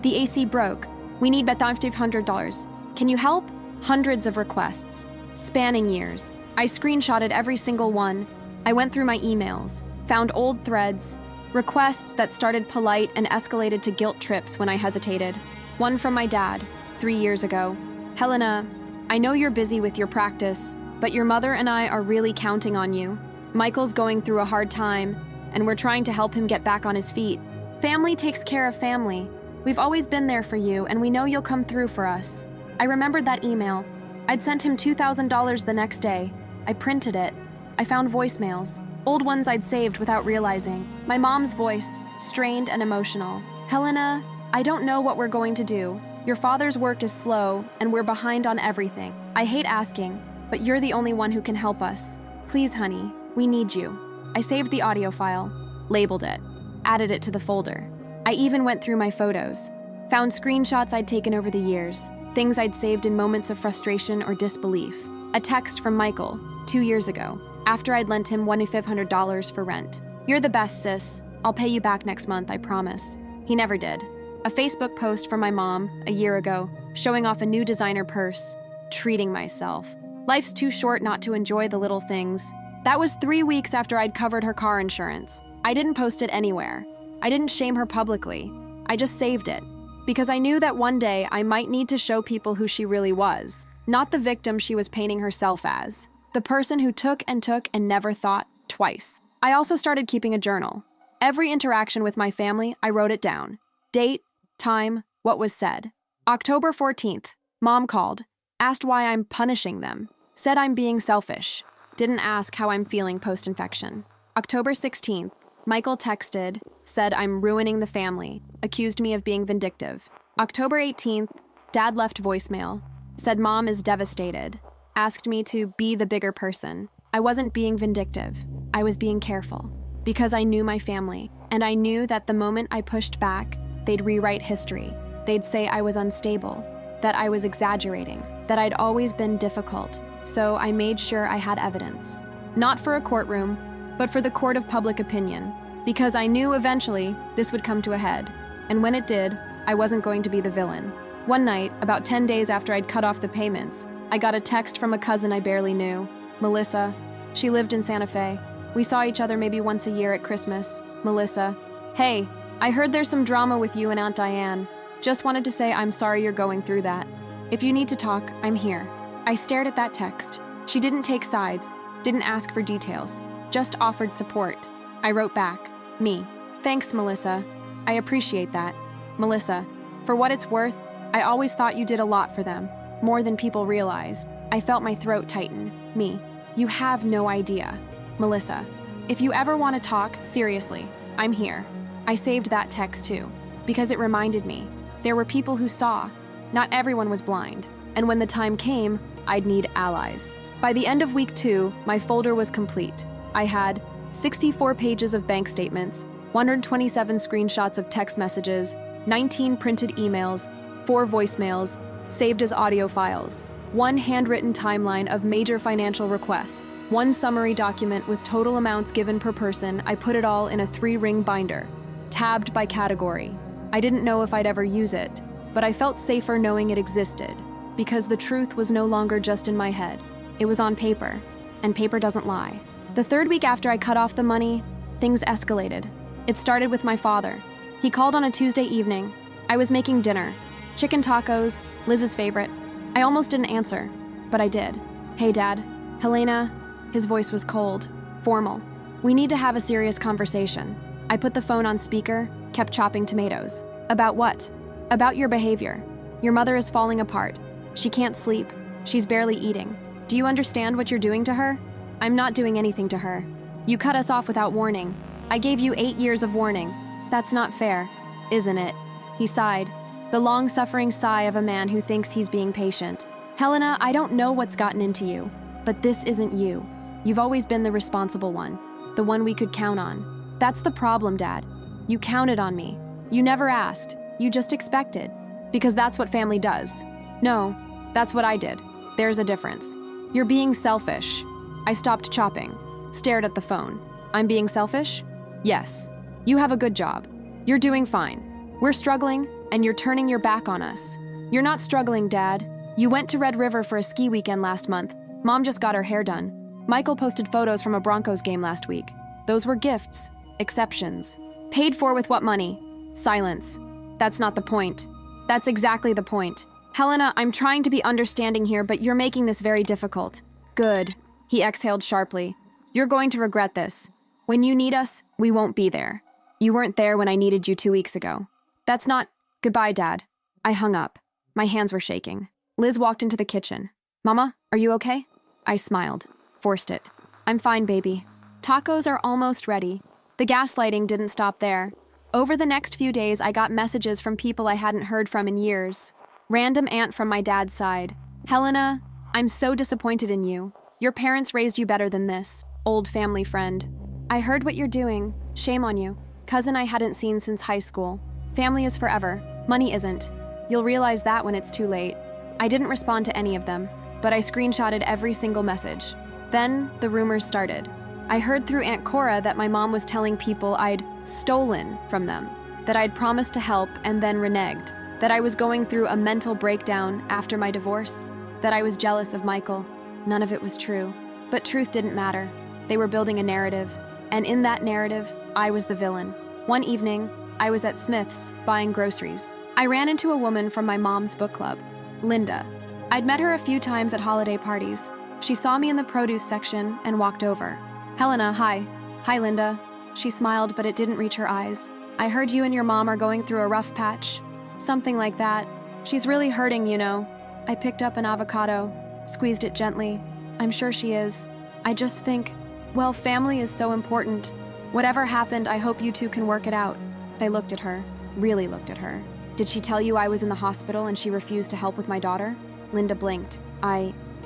The AC broke. We need $500. Can you help? Hundreds of requests, spanning years. I screenshotted every single one. I went through my emails, found old threads, requests that started polite and escalated to guilt trips when I hesitated. One from my dad, 3 years ago. Helena, I know you're busy with your practice, but your mother and I are really counting on you. Michael's going through a hard time, and we're trying to help him get back on his feet. Family takes care of family. We've always been there for you, and we know you'll come through for us. I remembered that email. I'd sent him $2,000 the next day. I printed it. I found voicemails, old ones I'd saved without realizing. My mom's voice, strained and emotional. Helena, I don't know what we're going to do. Your father's work is slow, and we're behind on everything. I hate asking, but you're the only one who can help us. Please, honey, we need you. I saved the audio file, labeled it, added it to the folder. I even went through my photos, found screenshots I'd taken over the years, things I'd saved in moments of frustration or disbelief. A text from Michael, 2 years ago, after I'd lent him $2,500 for rent. You're the best, sis. I'll pay you back next month, I promise. He never did. A Facebook post from my mom, a year ago, showing off a new designer purse, treating myself. Life's too short not to enjoy the little things. That was 3 weeks after I'd covered her car insurance. I didn't post it anywhere. I didn't shame her publicly. I just saved it. Because I knew that one day I might need to show people who she really was. Not the victim she was painting herself as. The person who took and never thought twice. I also started keeping a journal. Every interaction with my family, I wrote it down. Date, time, what was said. October 14th, Mom called, asked why I'm punishing them, said I'm being selfish, didn't ask how I'm feeling post-infection. October 16th, Michael texted, said I'm ruining the family, accused me of being vindictive. October 18th, Dad left voicemail, said Mom is devastated, asked me to be the bigger person. I wasn't being vindictive, I was being careful, because I knew my family, and I knew that the moment I pushed back, they'd rewrite history. They'd say I was unstable, that I was exaggerating, that I'd always been difficult, so I made sure I had evidence. Not for a courtroom, but for the court of public opinion, because I knew eventually this would come to a head, and when it did, I wasn't going to be the villain. One night, about 10 days after I'd cut off the payments, I got a text from a cousin I barely knew, Melissa. She lived in Santa Fe. We saw each other maybe once a year at Christmas. Melissa, hey, I heard there's some drama with you and Aunt Diane. Just wanted to say I'm sorry you're going through that. If you need to talk, I'm here. I stared at that text. She didn't take sides, didn't ask for details, just offered support. I wrote back, me. Thanks, Melissa. I appreciate that. Melissa, for what it's worth, I always thought you did a lot for them, more than people realize. I felt my throat tighten. Me. You have no idea. Melissa, if you ever want to talk, seriously, I'm here. I saved that text too, because it reminded me. There were people who saw. Not everyone was blind. And when the time came, I'd need allies. By the end of week 2, my folder was complete. I had 64 pages of bank statements, 127 screenshots of text messages, 19 printed emails, 4 voicemails, saved as audio files, 1 handwritten timeline of major financial requests, 1 summary document with total amounts given per person. I put it all in a 3-ring binder, tabbed by category. I didn't know if I'd ever use it, but I felt safer knowing it existed, because the truth was no longer just in my head. It was on paper, and paper doesn't lie. The 3rd week after I cut off the money, things escalated. It started with my father. He called on a Tuesday evening. I was making dinner. Chicken tacos, Liz's favorite. I almost didn't answer, but I did. Hey, Dad. Helena. His voice was cold, formal. We need to have a serious conversation. I put the phone on speaker, kept chopping tomatoes. About what? About your behavior. Your mother is falling apart. She can't sleep. She's barely eating. Do you understand what you're doing to her? I'm not doing anything to her. You cut us off without warning. I gave you 8 years of warning. That's not fair, isn't it? He sighed, the long-suffering sigh of a man who thinks he's being patient. Helena, I don't know what's gotten into you, but this isn't you. You've always been the responsible one, the one we could count on. That's the problem, Dad. You counted on me. You never asked. You just expected. Because that's what family does. No, that's what I did. There's a difference. You're being selfish. I stopped chopping, stared at the phone. I'm being selfish? Yes. You have a good job. You're doing fine. We're struggling, and you're turning your back on us. You're not struggling, Dad. You went to Red River for a ski weekend last month. Mom just got her hair done. Michael posted photos from a Broncos game last week. Those were gifts, exceptions. Paid for with what money? Silence. That's not the point. That's exactly the point. Helena, I'm trying to be understanding here, but you're making this very difficult. Good. He exhaled sharply. You're going to regret this. When you need us, we won't be there. You weren't there when I needed you 2 weeks ago. That's not... Goodbye, Dad. I hung up. My hands were shaking. Liz walked into the kitchen. Mama, are you okay? I smiled. Forced it. I'm fine, baby. Tacos are almost ready. The gaslighting didn't stop there. Over the next few days, I got messages from people I hadn't heard from in years. Random aunt from my dad's side. Helena, I'm so disappointed in you. Your parents raised you better than this. Old family friend. I heard what you're doing. Shame on you. Cousin I hadn't seen since high school. Family is forever. Money isn't. You'll realize that when it's too late. I didn't respond to any of them, but I screenshotted every single message. Then the rumors started. I heard through Aunt Cora that my mom was telling people I'd stolen from them, that I'd promised to help and then reneged, that I was going through a mental breakdown after my divorce, that I was jealous of Michael. None of it was true. But truth didn't matter. They were building a narrative, and in that narrative, I was the villain. One evening, I was at Smith's buying groceries. I ran into a woman from my mom's book club, Linda. I'd met her a few times at holiday parties. She saw me in the produce section and walked over. Helena, hi. Hi, Linda. She smiled, but it didn't reach her eyes. I heard you and your mom are going through a rough patch. Something like that. She's really hurting, you know. I picked up an avocado, squeezed it gently. I'm sure she is. I just think, well, family is so important. Whatever happened, I hope you two can work it out. I looked at her, really looked at her. Did she tell you I was in the hospital and she refused to help with my daughter? Linda blinked.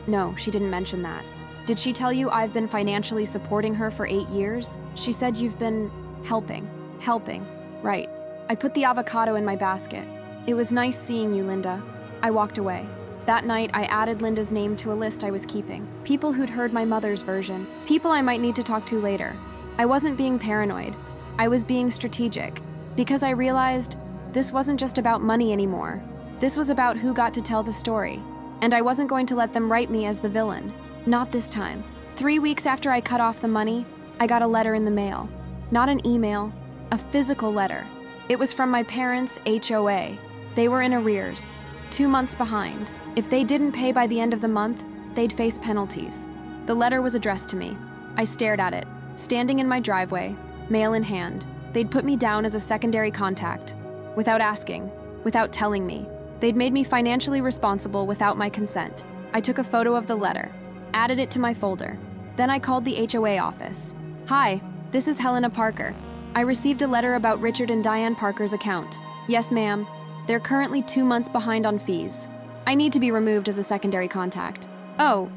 No, she didn't mention that. Did she tell you I've been financially supporting her for 8 years? She said you've been helping. Right. I put the avocado in my basket. It was nice seeing you, Linda. I walked away. That night, I added Linda's name to a list I was keeping. People who'd heard my mother's version. People I might need to talk to later. I wasn't being paranoid. I was being strategic. Because I realized this wasn't just about money anymore. This was about who got to tell the story. And I wasn't going to let them write me as the villain. Not this time. 3 weeks after I cut off the money, I got a letter in the mail. Not an email, a physical letter. It was from my parents' HOA. They were in arrears, 2 months behind. If they didn't pay by the end of the month, they'd face penalties. The letter was addressed to me. I stared at it, standing in my driveway, mail in hand. They'd put me down as a secondary contact, without asking, without telling me. They'd made me financially responsible without my consent. I took a photo of the letter, added it to my folder. Then I called the HOA office. Hi, this is Helena Parker. I received a letter about Richard and Diane Parker's account. Yes, ma'am. They're currently 2 months behind on fees. I need to be removed as a secondary contact. Oh,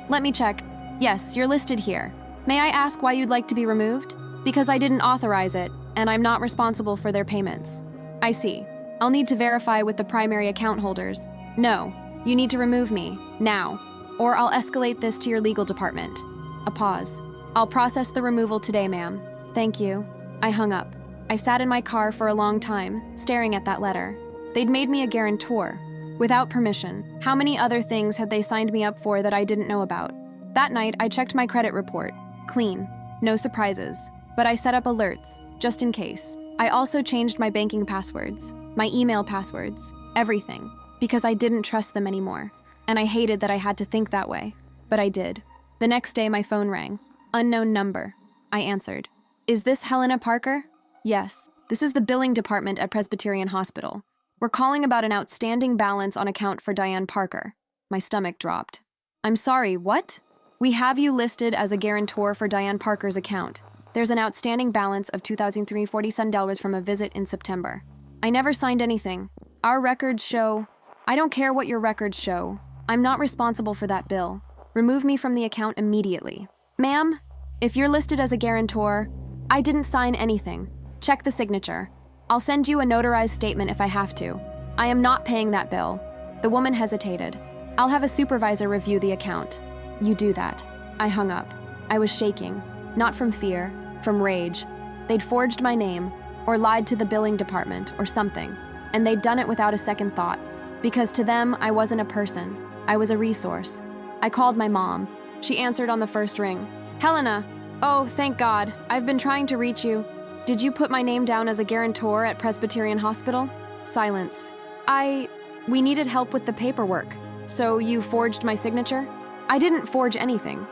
let me check. Yes, you're listed here. May I ask why you'd like to be removed? Because I didn't authorize it, and I'm not responsible for their payments. I see. I'll need to verify with the primary account holders. No, you need to remove me, now, or I'll escalate this to your legal department. A pause. I'll process the removal today, ma'am. Thank you. I hung up. I sat in my car for a long time, staring at that letter. They'd made me a guarantor, without permission. How many other things had they signed me up for that I didn't know about? That night, I checked my credit report. Clean. No surprises. But I set up alerts, just in case. I also changed my banking passwords, my email passwords, everything, because I didn't trust them anymore. And I hated that I had to think that way. But I did. The next day, my phone rang. Unknown number. I answered. Is this Helena Parker? Yes. This is the billing department at Presbyterian Hospital. We're calling about an outstanding balance on account for Diane Parker. My stomach dropped. I'm sorry, what? We have you listed as a guarantor for Diane Parker's account. There's an outstanding balance of $2,347 from a visit in September. I never signed anything. Our records show... I don't care what your records show. I'm not responsible for that bill. Remove me from the account immediately. Ma'am, if you're listed as a guarantor, I didn't sign anything. Check the signature. I'll send you a notarized statement if I have to. I am not paying that bill. The woman hesitated. I'll have a supervisor review the account. You do that. I hung up. I was shaking. Not from fear, from rage. They'd forged my name, or lied to the billing department, or something. And they'd done it without a second thought. Because to them, I wasn't a person. I was a resource. I called my mom. She answered on the first ring. Helena! Oh, thank God. I've been trying to reach you. Did you put my name down as a guarantor at Presbyterian Hospital? Silence. We needed help with the paperwork. So you forged my signature? I didn't forge anything.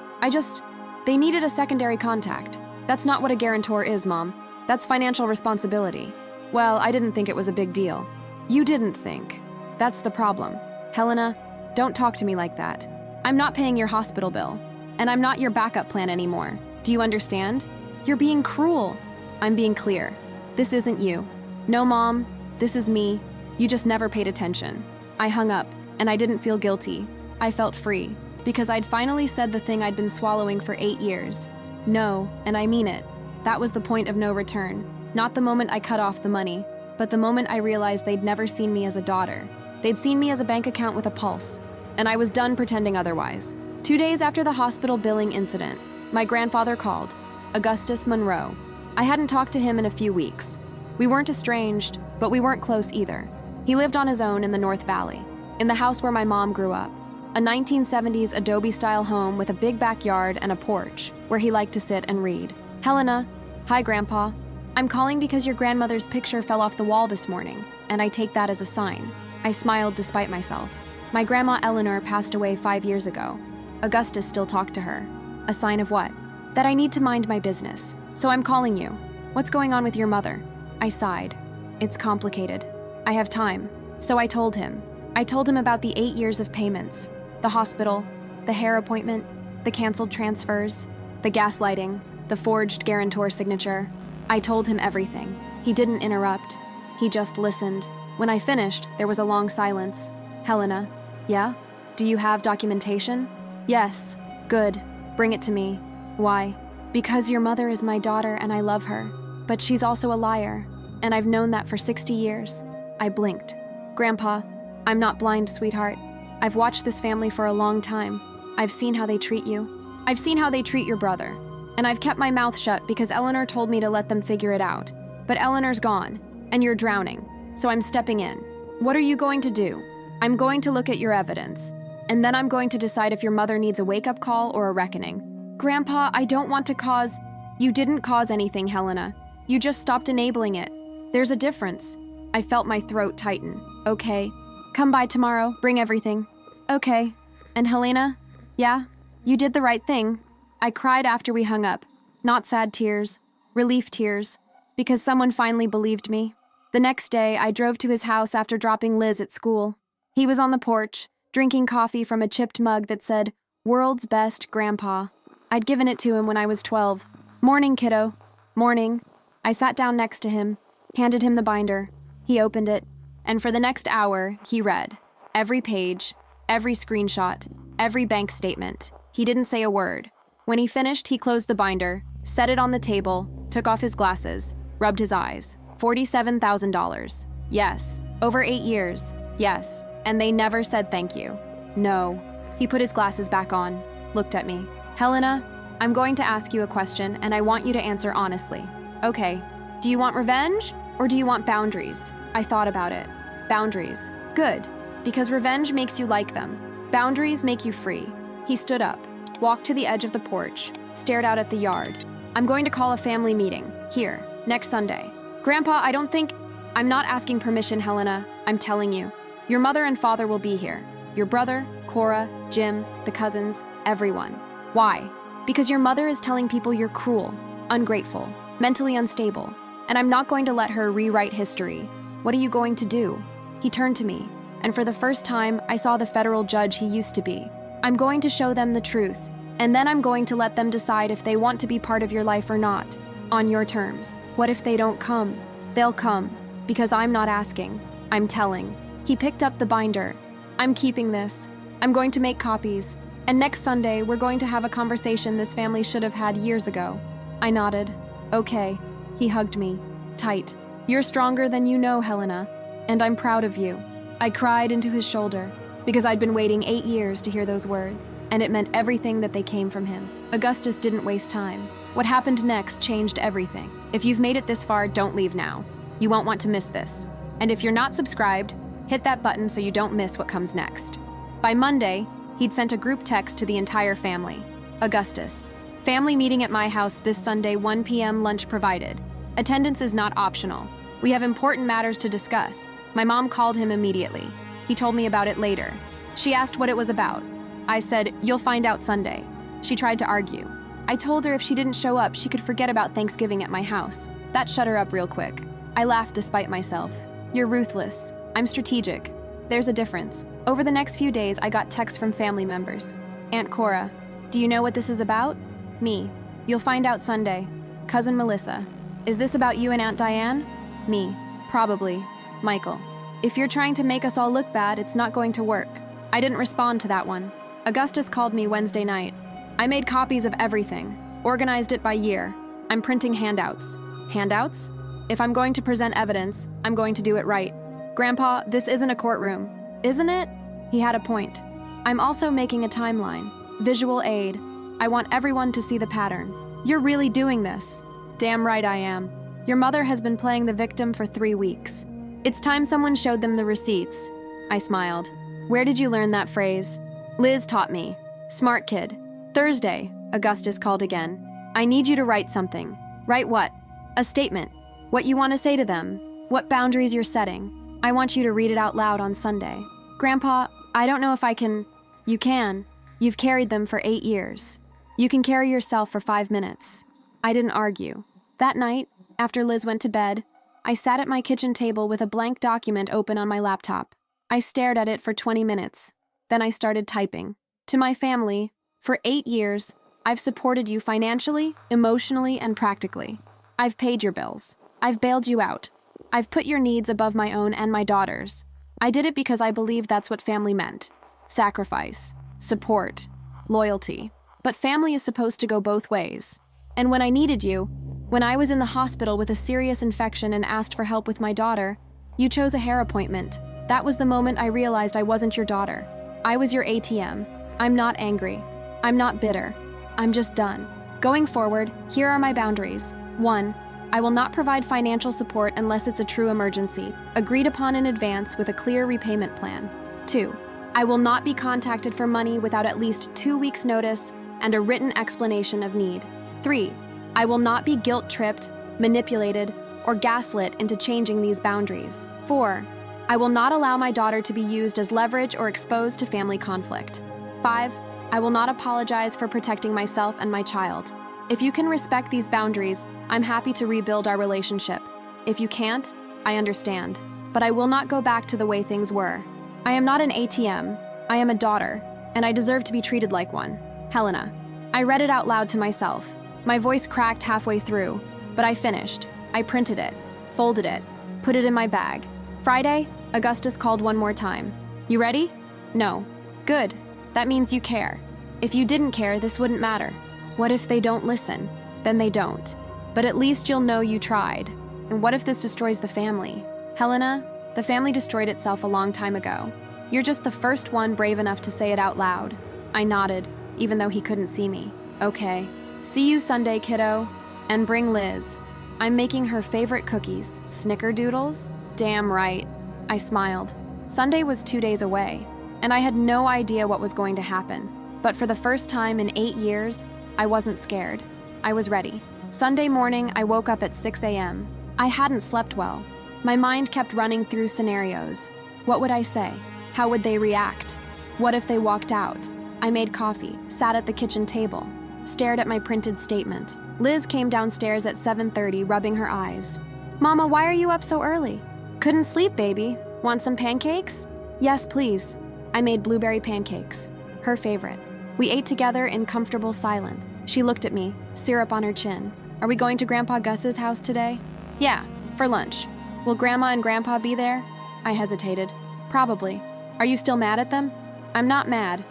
They needed a secondary contact. That's not what a guarantor is, Mom. That's financial responsibility. Well, I didn't think it was a big deal. You didn't think. That's the problem. Helena, don't talk to me like that. I'm not paying your hospital bill. And I'm not your backup plan anymore. Do you understand? You're being cruel. I'm being clear. This isn't you. No, Mom. This is me. You just never paid attention. I hung up, and I didn't feel guilty. I felt free, because I'd finally said the thing I'd been swallowing for 8 years. No, and I mean it. That was the point of no return. Not the moment I cut off the money, but the moment I realized they'd never seen me as a daughter. They'd seen me as a bank account with a pulse, and I was done pretending otherwise. 2 days after the hospital billing incident, my grandfather called, Augustus Monroe. I hadn't talked to him in a few weeks. We weren't estranged, but we weren't close either. He lived on his own in the North Valley, in the house where my mom grew up. A 1970s Adobe-style home with a big backyard and a porch, where he liked to sit and read. Helena, hi Grandpa. I'm calling because your grandmother's picture fell off the wall this morning, and I take that as a sign. I smiled despite myself. My grandma Eleanor passed away 5 years ago. Augustus still talked to her. A sign of what? That I need to mind my business. So I'm calling you. What's going on with your mother? I sighed. It's complicated. I have time. So I told him. I told him about the 8 years of payments, the hospital, the hair appointment, the canceled transfers, the gaslighting, the forged guarantor signature. I told him everything. He didn't interrupt. He just listened. When I finished, there was a long silence. Helena, yeah? Do you have documentation? Yes. Good. Bring it to me. Why? Because your mother is my daughter and I love her. But she's also a liar. And I've known that for 60 years. I blinked. Grandpa, I'm not blind, sweetheart. I've watched this family for a long time. I've seen how they treat you. I've seen how they treat your brother. And I've kept my mouth shut because Eleanor told me to let them figure it out. But Eleanor's gone, and you're drowning. So I'm stepping in. What are you going to do? I'm going to look at your evidence. And then I'm going to decide if your mother needs a wake-up call or a reckoning. Grandpa, I don't want to cause... You didn't cause anything, Helena. You just stopped enabling it. There's a difference. I felt my throat tighten. Okay. Come by tomorrow. Bring everything. Okay. And Helena? Yeah? You did the right thing. I cried after we hung up. Not sad tears. Relief tears. Because someone finally believed me. The next day, I drove to his house after dropping Liz at school. He was on the porch, drinking coffee from a chipped mug that said, "World's Best, Grandpa." I'd given it to him when I was 12. "Morning, kiddo." "Morning." I sat down next to him, handed him the binder. He opened it, and for the next hour, he read. Every page, every screenshot, every bank statement. He didn't say a word. When he finished, he closed the binder, set it on the table, took off his glasses, rubbed his eyes. $47,000. Yes. Over 8 years. Yes. And they never said thank you. No. He put his glasses back on, looked at me. "Helena, I'm going to ask you a question, and I want you to answer honestly." "Okay. Do you want revenge, or do you want boundaries?" I thought about it. Boundaries. Good. Because revenge makes you like them. Boundaries make you free. He stood up, walked to the edge of the porch, stared out at the yard. "I'm going to call a family meeting. Here. Next Sunday." "Grandpa, I don't think..." "I'm not asking permission, Helena. I'm telling you. Your mother and father will be here. Your brother, Cora, Jim, the cousins, everyone. Why? Because your mother is telling people you're cruel, ungrateful, mentally unstable, and I'm not going to let her rewrite history. What are you going to do?" He turned to me, and for the first time, I saw the federal judge he used to be. "I'm going to show them the truth, and then I'm going to let them decide if they want to be part of your life or not, on your terms. What if they don't come? They'll come, because I'm not asking. I'm telling." He picked up the binder. "I'm keeping this. I'm going to make copies. And next Sunday, we're going to have a conversation this family should have had years ago." I nodded. "Okay." He hugged me, tight. "You're stronger than you know, Helena, and I'm proud of you." I cried into his shoulder, because I'd been waiting 8 years to hear those words, and it meant everything that they came from him. Augustus didn't waste time. What happened next changed everything. If you've made it this far, don't leave now. You won't want to miss this. And if you're not subscribed, hit that button so you don't miss what comes next. By Monday, he'd sent a group text to the entire family. Augustus. "Family meeting at my house this Sunday, 1 p.m. lunch provided. Attendance is not optional. We have important matters to discuss." My mom called him immediately. He told me about it later. She asked what it was about. I said, "You'll find out Sunday." She tried to argue. I told her if she didn't show up, she could forget about Thanksgiving at my house. That shut her up real quick. I laughed despite myself. "You're ruthless. I'm strategic. There's a difference." Over the next few days, I got texts from family members. "Aunt Cora, do you know what this is about?" Me. "You'll find out Sunday." Cousin Melissa. "Is this about you and Aunt Diane?" Me. "Probably." Michael. "If you're trying to make us all look bad, it's not going to work." I didn't respond to that one. Augustus called me Wednesday night. "I made copies of everything, organized it by year. I'm printing handouts." Handouts? If I'm going to present evidence, I'm going to do it right. "Grandpa, this isn't a courtroom." "Isn't it?" He had a point. "I'm also making a timeline. Visual aid. I want everyone to see the pattern." "You're really doing this." "Damn right I am. Your mother has been playing the victim for 3 weeks. It's time someone showed them the receipts." I smiled. "Where did you learn that phrase?" "Liz taught me." "Smart kid." Thursday, Augustus called again. "I need you to write something." "Write what?" "A statement. What you want to say to them. What boundaries you're setting. I want you to read it out loud on Sunday." "Grandpa, I don't know if I can..." "You can. You've carried them for 8 years. You can carry yourself for 5 minutes." I didn't argue. That night, after Liz went to bed, I sat at my kitchen table with a blank document open on my laptop. I stared at it for 20 minutes. Then I started typing. "To my family, for 8 years, I've supported you financially, emotionally, and practically. I've paid your bills. I've bailed you out. I've put your needs above my own and my daughter's. I did it because I believe that's what family meant. Sacrifice, support, loyalty. But family is supposed to go both ways. And when I needed you, when I was in the hospital with a serious infection and asked for help with my daughter, you chose a hair appointment. That was the moment I realized I wasn't your daughter. I was your ATM. I'm not angry. I'm not bitter. I'm just done. Going forward, here are my boundaries. 1. I will not provide financial support unless it's a true emergency, agreed upon in advance with a clear repayment plan. 2. I will not be contacted for money without at least 2 weeks' notice and a written explanation of need. 3. I will not be guilt-tripped, manipulated, or gaslit into changing these boundaries. 4. I will not allow my daughter to be used as leverage or exposed to family conflict. 5. I will not apologize for protecting myself and my child. If you can respect these boundaries, I'm happy to rebuild our relationship. If you can't, I understand. But I will not go back to the way things were. I am not an ATM. I am a daughter, and I deserve to be treated like one. Helena. I read it out loud to myself. My voice cracked halfway through, but I finished. I printed it, folded it, put it in my bag. Friday, Augustus called one more time. You ready? No. Good. That means you care. If you didn't care, this wouldn't matter. What if they don't listen? Then they don't. But at least you'll know you tried. And what if this destroys the family? Helena, the family destroyed itself a long time ago. You're just the first one brave enough to say it out loud. I nodded, even though he couldn't see me. Okay. See you Sunday, kiddo. And bring Liz. I'm making her favorite cookies. Snickerdoodles? Damn right. I smiled. Sunday was 2 days away, and I had no idea what was going to happen. But for the first time in 8 years, I wasn't scared. I was ready. Sunday morning, I woke up at 6 a.m. I hadn't slept well. My mind kept running through scenarios. What would I say? How would they react? What if they walked out? I made coffee, sat at the kitchen table, stared at my printed statement. Liz came downstairs at 7:30, rubbing her eyes. Mama, why are you up so early? Couldn't sleep, baby. Want some pancakes? Yes, please. I made blueberry pancakes, her favorite. We ate together in comfortable silence. She looked at me, syrup on her chin. Are we going to Grandpa Gus's house today? Yeah, for lunch. Will Grandma and Grandpa be there? I hesitated. Probably. Are you still mad at them? I'm not mad.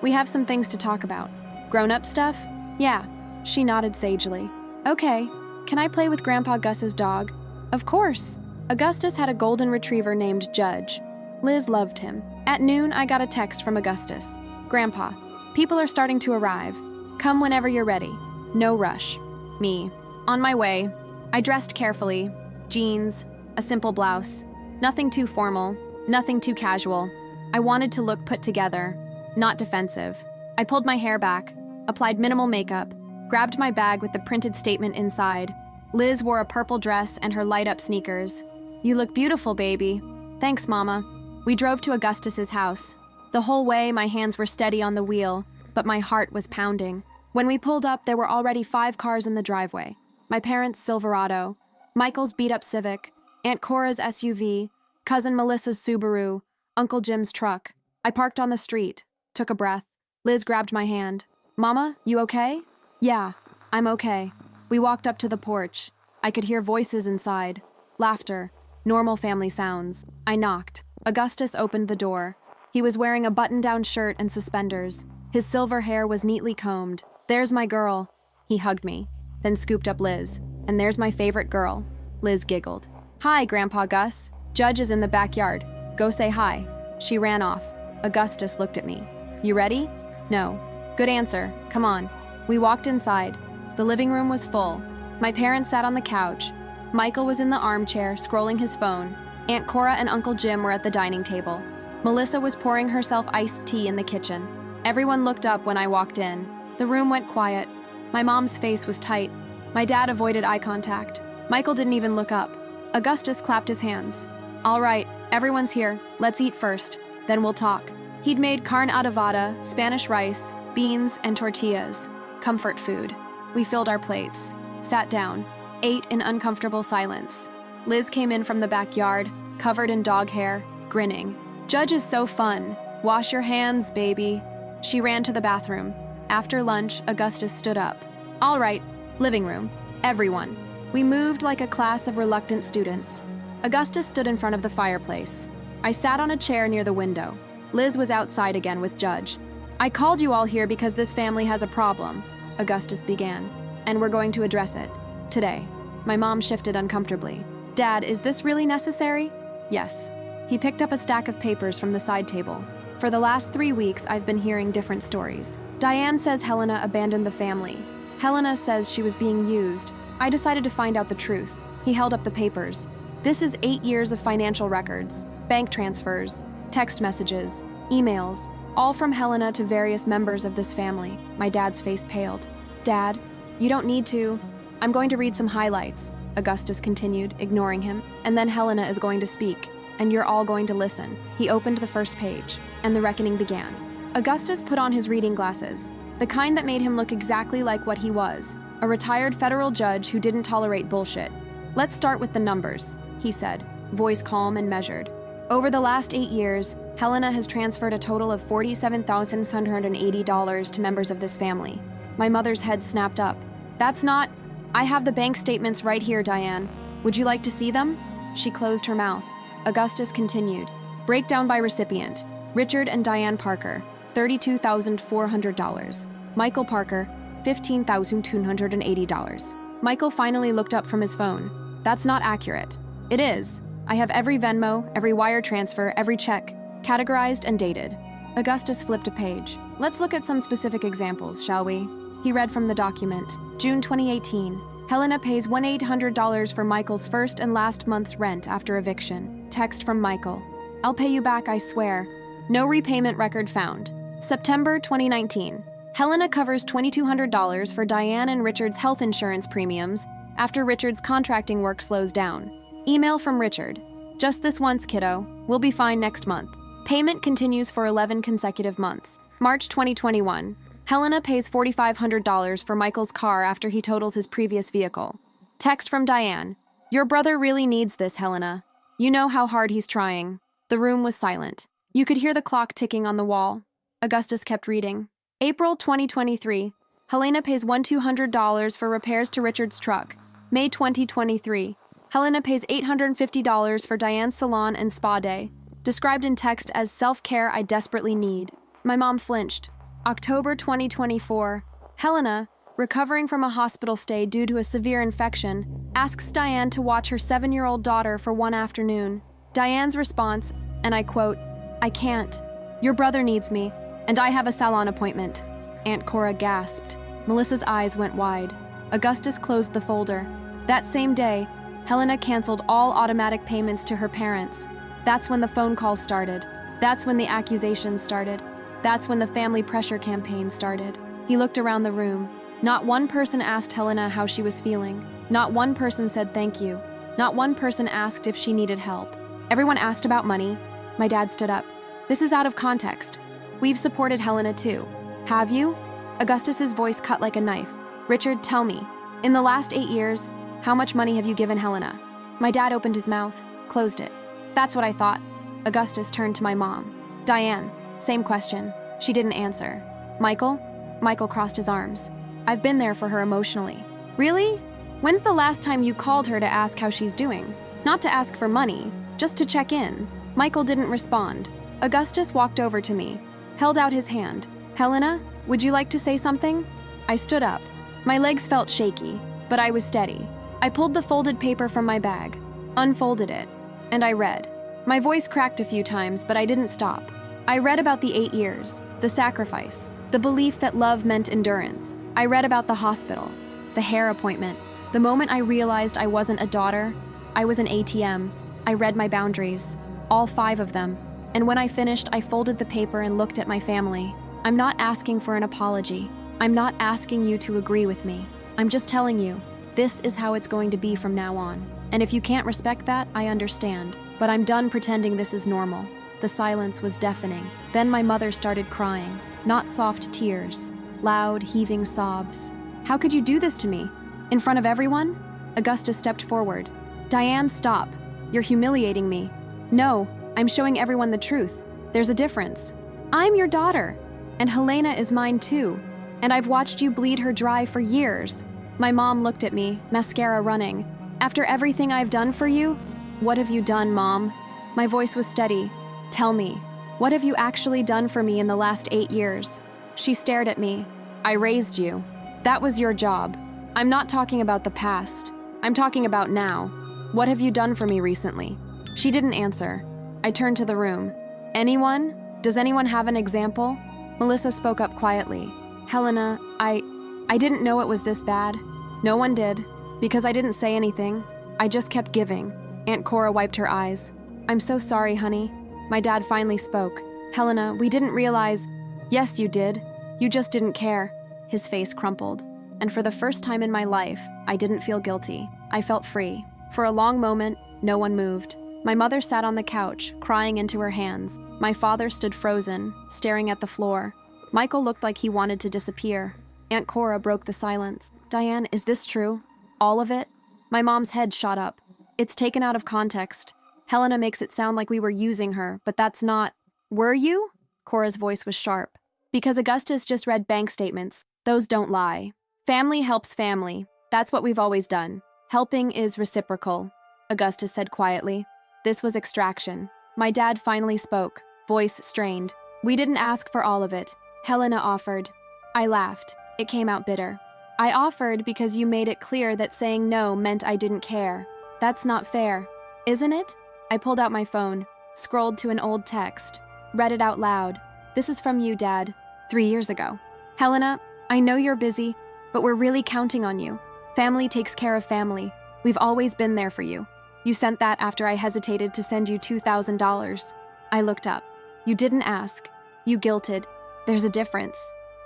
We have some things to talk about. Grown-up stuff? Yeah. She nodded sagely. Okay. Can I play with Grandpa Gus's dog? Of course. Augustus had a golden retriever named Judge. Liz loved him. At noon, I got a text from Augustus. Grandpa, people are starting to arrive. Come whenever you're ready. No rush. Me. On my way. I dressed carefully. Jeans, a simple blouse. Nothing too formal, nothing too casual. I wanted to look put together, not defensive. I pulled my hair back, applied minimal makeup, grabbed my bag with the printed statement inside. Liz wore a purple dress and her light-up sneakers. You look beautiful, baby. Thanks, Mama. We drove to Augustus's house. The whole way, my hands were steady on the wheel, but my heart was pounding. When we pulled up, there were already 5 cars in the driveway. My parents' Silverado, Michael's beat-up Civic, Aunt Cora's SUV, Cousin Melissa's Subaru, Uncle Jim's truck. I parked on the street, took a breath. Liz grabbed my hand. Mama, you okay? Yeah, I'm okay. We walked up to the porch. I could hear voices inside. Laughter. Normal family sounds. I knocked. Augustus opened the door. He was wearing a button-down shirt and suspenders. His silver hair was neatly combed. There's my girl. He hugged me, then scooped up Liz. And there's my favorite girl. Liz giggled. Hi, Grandpa Gus. Judge is in the backyard. Go say hi. She ran off. Augustus looked at me. You ready? No. Good answer. Come on. We walked inside. The living room was full. My parents sat on the couch. Michael was in the armchair, scrolling his phone. Aunt Cora and Uncle Jim were at the dining table. Melissa was pouring herself iced tea in the kitchen. Everyone looked up when I walked in. The room went quiet. My mom's face was tight. My dad avoided eye contact. Michael didn't even look up. Augustus clapped his hands. All right, everyone's here. Let's eat first. Then we'll talk. He'd made carne adobada, Spanish rice, beans, and tortillas. Comfort food. We filled our plates, sat down, ate in uncomfortable silence. Liz came in from the backyard, covered in dog hair, grinning. Judge is so fun. Wash your hands, baby. She ran to the bathroom. After lunch, Augustus stood up. All right, living room. Everyone. We moved like a class of reluctant students. Augustus stood in front of the fireplace. I sat on a chair near the window. Liz was outside again with Judge. I called you all here because this family has a problem, Augustus began, and we're going to address it. Today. My mom shifted uncomfortably. Dad, is this really necessary? Yes. He picked up a stack of papers from the side table. For the last 3 weeks, I've been hearing different stories. Diane says Helena abandoned the family. Helena says she was being used. I decided to find out the truth. He held up the papers. This is 8 years of financial records, bank transfers, text messages, emails, all from Helena to various members of this family. My dad's face paled. Dad, you don't need to. I'm going to read some highlights, Augustus continued, ignoring him. And then Helena is going to speak, and you're all going to listen. He opened the first page, and the reckoning began. Augustus put on his reading glasses. The kind that made him look exactly like what he was, a retired federal judge who didn't tolerate bullshit. "Let's start with the numbers," he said, voice calm and measured. "Over the last 8 years, Helena has transferred a total of $47,680 to members of this family." My mother's head snapped up. "That's not... I have the bank statements right here, Diane. Would you like to see them?" She closed her mouth. Augustus continued. "Breakdown by recipient. Richard and Diane Parker, $32,400. Michael Parker, $15,280. Michael finally looked up from his phone. "That's not accurate." "It is. I have every Venmo, every wire transfer, every check, categorized and dated." Augustus flipped a page. "Let's look at some specific examples, shall we?" He read from the document. June 2018. Helena pays $1,800 for Michael's first and last month's rent after eviction. Text from Michael. "I'll pay you back, I swear. No repayment record found." September 2019. Helena covers $2,200 for Diane and Richard's health insurance premiums after Richard's contracting work slows down. Email from Richard. "Just this once, kiddo. We'll be fine next month." Payment continues for 11 consecutive months. March 2021. Helena pays $4,500 for Michael's car after he totals his previous vehicle. Text from Diane. "Your brother really needs this, Helena. You know how hard he's trying." The room was silent. You could hear the clock ticking on the wall. Augustus kept reading. April 2023. Helena pays $1,200 for repairs to Richard's truck. May 2023. Helena pays $850 for Diane's salon and spa day, described in text as self-care I desperately need. My mom flinched. October 2024. Helena, recovering from a hospital stay due to a severe infection, asks Diane to watch her 7-year-old daughter for one afternoon. Diane's response, and I quote, "I can't. Your brother needs me, and I have a salon appointment." Aunt Cora gasped. Melissa's eyes went wide. Augustus closed the folder. That same day, Helena canceled all automatic payments to her parents. That's when the phone calls started. That's when the accusations started. That's when the family pressure campaign started. He looked around the room. Not one person asked Helena how she was feeling. Not one person said thank you. Not one person asked if she needed help. Everyone asked about money. My dad stood up. "This is out of context. We've supported Helena too." "Have you?" Augustus's voice cut like a knife. "Richard, tell me. In the last 8 years, how much money have you given Helena?" My dad opened his mouth, closed it. "That's what I thought." Augustus turned to my mom. "Diane, same question." She didn't answer. "Michael?" Michael crossed his arms. "I've been there for her emotionally." "Really? When's the last time you called her to ask how she's doing? Not to ask for money, just to check in." Michael didn't respond. Augustus walked over to me, held out his hand. "Helena, would you like to say something?" I stood up. My legs felt shaky, but I was steady. I pulled the folded paper from my bag, unfolded it, and I read. My voice cracked a few times, but I didn't stop. I read about the 8 years, the sacrifice, the belief that love meant endurance. I read about the hospital, the hair appointment. The moment I realized I wasn't a daughter, I was an ATM. I read my boundaries, all 5 of them. And when I finished, I folded the paper and looked at my family. I'm not asking for an apology. I'm not asking you to agree with me. I'm just telling you, this is how it's going to be from now on. And if you can't respect that, I understand. But I'm done pretending this is normal. The silence was deafening. Then my mother started crying. Not soft tears, loud, heaving sobs. "How could you do this to me? In front of everyone?" Augustus stepped forward. "Diane, stop. You're humiliating me." "No, I'm showing everyone the truth. There's a difference. I'm your daughter. And Helena is mine too. And I've watched you bleed her dry for years." My mom looked at me, mascara running. "After everything I've done for you?" "What have you done, Mom?" My voice was steady. "Tell me, what have you actually done for me in the last 8 years?" She stared at me. "I raised you. That was your job. I'm not talking about the past. I'm talking about now. What have you done for me recently?" She didn't answer. I turned to the room. "Anyone? Does anyone have an example?" Melissa spoke up quietly. "Helena, I didn't know it was this bad. No one did, because I didn't say anything. I just kept giving." Aunt Cora wiped her eyes. "I'm so sorry, honey." My dad finally spoke. "Helena, we didn't realize—" "Yes, you did. You just didn't care." His face crumpled. And for the first time in my life, I didn't feel guilty. I felt free. For a long moment, no one moved. My mother sat on the couch, crying into her hands. My father stood frozen, staring at the floor. Michael looked like he wanted to disappear. Aunt Cora broke the silence. Diane, is this true? All of it? My mom's head shot up. It's taken out of context. Helena makes it sound like we were using her, but that's not... Were you? Cora's voice was sharp. Because Augustus just read bank statements. Those don't lie. Family helps family. That's what we've always done. Helping is reciprocal, Augustus said quietly. This was extraction. My dad finally spoke, voice strained. We didn't ask for all of it. Helena offered. I laughed. It came out bitter. I offered because you made it clear that saying no meant I didn't care. That's not fair, isn't it? I pulled out my phone, scrolled to an old text, read it out loud. This is from you, Dad, 3 years ago. Helena, I know you're busy, but we're really counting on you. Family takes care of family. We've always been there for you. You sent that after I hesitated to send you $2,000. I looked up. You didn't ask. You guilted. There's a difference.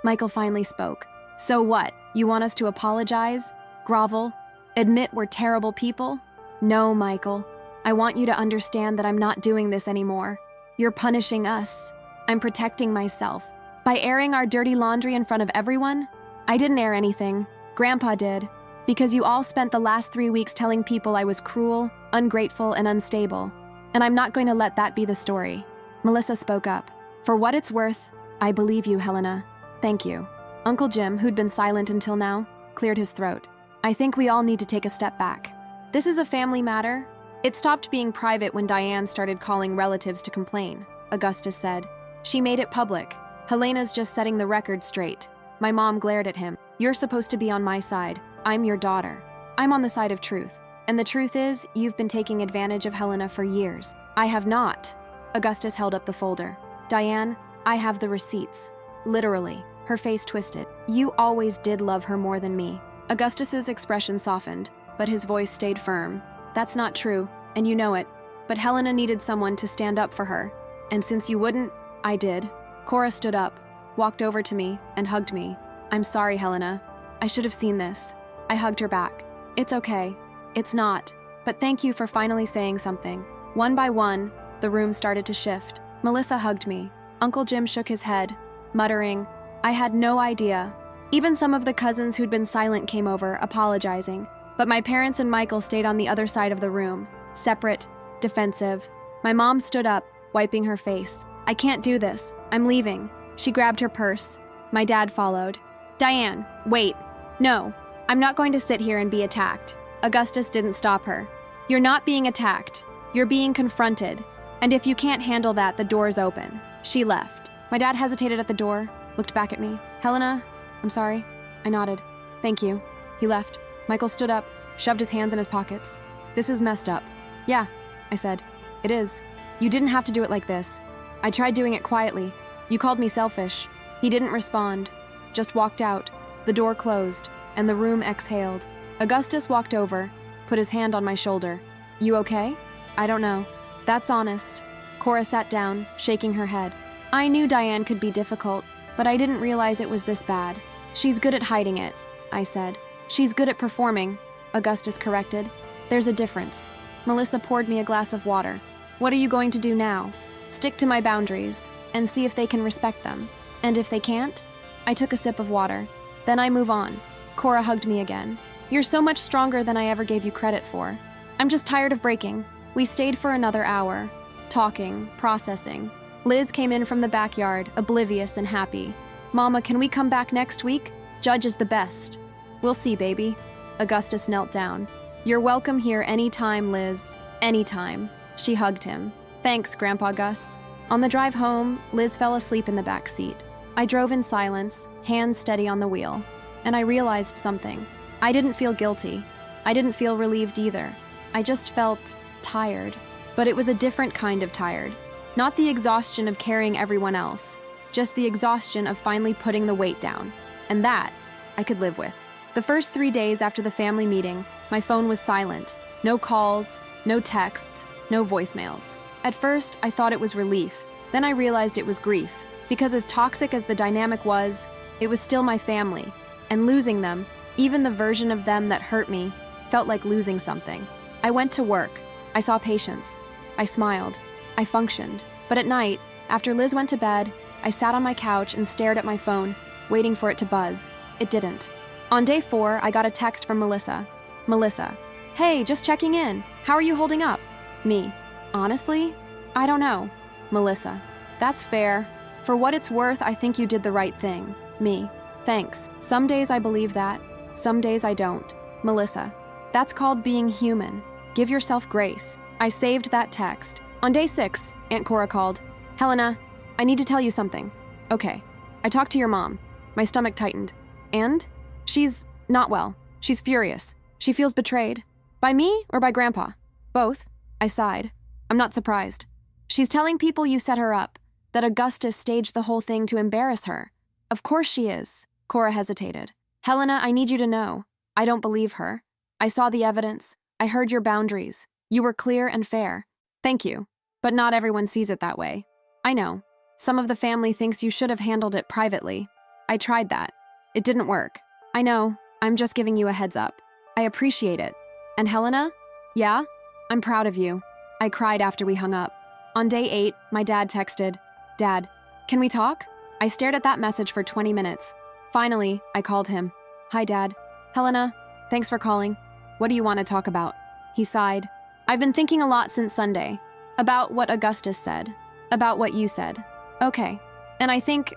Michael finally spoke. So what? You want us to apologize? Grovel? Admit we're terrible people? No, Michael. I want you to understand that I'm not doing this anymore. You're punishing us. I'm protecting myself. By airing our dirty laundry in front of everyone? I didn't air anything. Grandpa did. Because you all spent the last 3 weeks telling people I was cruel, ungrateful, and unstable. And I'm not going to let that be the story. Melissa spoke up. For what it's worth, I believe you, Helena. Thank you. Uncle Jim, who'd been silent until now, cleared his throat. I think we all need to take a step back. This is a family matter. It stopped being private when Diane started calling relatives to complain, Augustus said. She made it public. Helena's just setting the record straight. My mom glared at him. You're supposed to be on my side. I'm your daughter. I'm on the side of truth. And the truth is, you've been taking advantage of Helena for years. I have not. Augustus held up the folder. Diane, I have the receipts. Literally. Her face twisted. You always did love her more than me. Augustus's expression softened, but his voice stayed firm. That's not true, and you know it. But Helena needed someone to stand up for her. And since you wouldn't, I did. Cora stood up, walked over to me, and hugged me. I'm sorry, Helena. I should have seen this. I hugged her back. It's okay. It's not. But thank you for finally saying something. One by one, the room started to shift. Melissa hugged me. Uncle Jim shook his head, muttering, I had no idea. Even some of the cousins who'd been silent came over, apologizing. But my parents and Michael stayed on the other side of the room, separate, defensive. My mom stood up, wiping her face. I can't do this. I'm leaving. She grabbed her purse. My dad followed. Diane, wait. No, I'm not going to sit here and be attacked. Augustus didn't stop her. You're not being attacked. You're being confronted. And if you can't handle that, the door's open. She left. My dad hesitated at the door, looked back at me. Helena, I'm sorry. I nodded. Thank you. He left. Michael stood up, shoved his hands in his pockets. This is messed up. Yeah, I said. It is. You didn't have to do it like this. I tried doing it quietly. You called me selfish. He didn't respond, just walked out. The door closed, and the room exhaled. Augustus walked over, put his hand on my shoulder. You okay? I don't know. That's honest. Cora sat down, shaking her head. I knew Diane could be difficult, but I didn't realize it was this bad. She's good at hiding it, I said. She's good at performing, Augustus corrected. There's a difference. Melissa poured me a glass of water. What are you going to do now? Stick to my boundaries, and see if they can respect them. And if they can't? I took a sip of water. Then I move on. Cora hugged me again. You're so much stronger than I ever gave you credit for. I'm just tired of breaking. We stayed for another hour, talking, processing. Liz came in from the backyard, oblivious and happy. Mama, can we come back next week? Judge is the best. We'll see, baby. Augustus knelt down. You're welcome here anytime, Liz. Anytime. She hugged him. Thanks, Grandpa Gus. On the drive home, Liz fell asleep in the back seat. I drove in silence, hands steady on the wheel. And I realized something. I didn't feel guilty. I didn't feel relieved either. I just felt tired. But it was a different kind of tired. Not the exhaustion of carrying everyone else, just the exhaustion of finally putting the weight down. And that, I could live with. The first 3 days after the family meeting, my phone was silent. No calls, no texts, no voicemails. At first, I thought it was relief. Then I realized it was grief. Because as toxic as the dynamic was, it was still my family. And losing them, even the version of them that hurt me, felt like losing something. I went to work. I saw patients. I smiled. I functioned. But at night, after Liz went to bed, I I sat on my couch and stared at my phone, waiting for it to buzz. It didn't. On day 4, I got a text from Melissa. Melissa, hey, just checking in. How are you holding up? Me, honestly, I don't know. Melissa, that's fair. For what it's worth, I think you did the right thing. Me, thanks. Some days I believe that, some days I don't. Melissa, that's called being human. Give yourself grace. I saved that text. On day 6, Aunt Cora called. Helena, I need to tell you something. Okay, I talked to your mom. My stomach tightened. And? She's not well. She's furious. She feels betrayed. By me or by Grandpa? Both. I sighed. I'm not surprised. She's telling people you set her up, that Augustus staged the whole thing to embarrass her. Of course she is. Cora hesitated. Helena, I need you to know. I don't believe her. I saw the evidence. I heard your boundaries. You were clear and fair. Thank you. But not everyone sees it that way. I know. Some of the family thinks you should have handled it privately. I tried that. It didn't work. I know. I'm just giving you a heads up. I appreciate it. And Helena? Yeah? I'm proud of you. I cried after we hung up. On day 8, my dad texted, Dad, can we talk? I stared at that message for 20 minutes. Finally, I called him. Hi, Dad. Helena, thanks for calling. What do you want to talk about? He sighed. I've been thinking a lot since Sunday. About what Augustus said. About what you said. Okay. And I think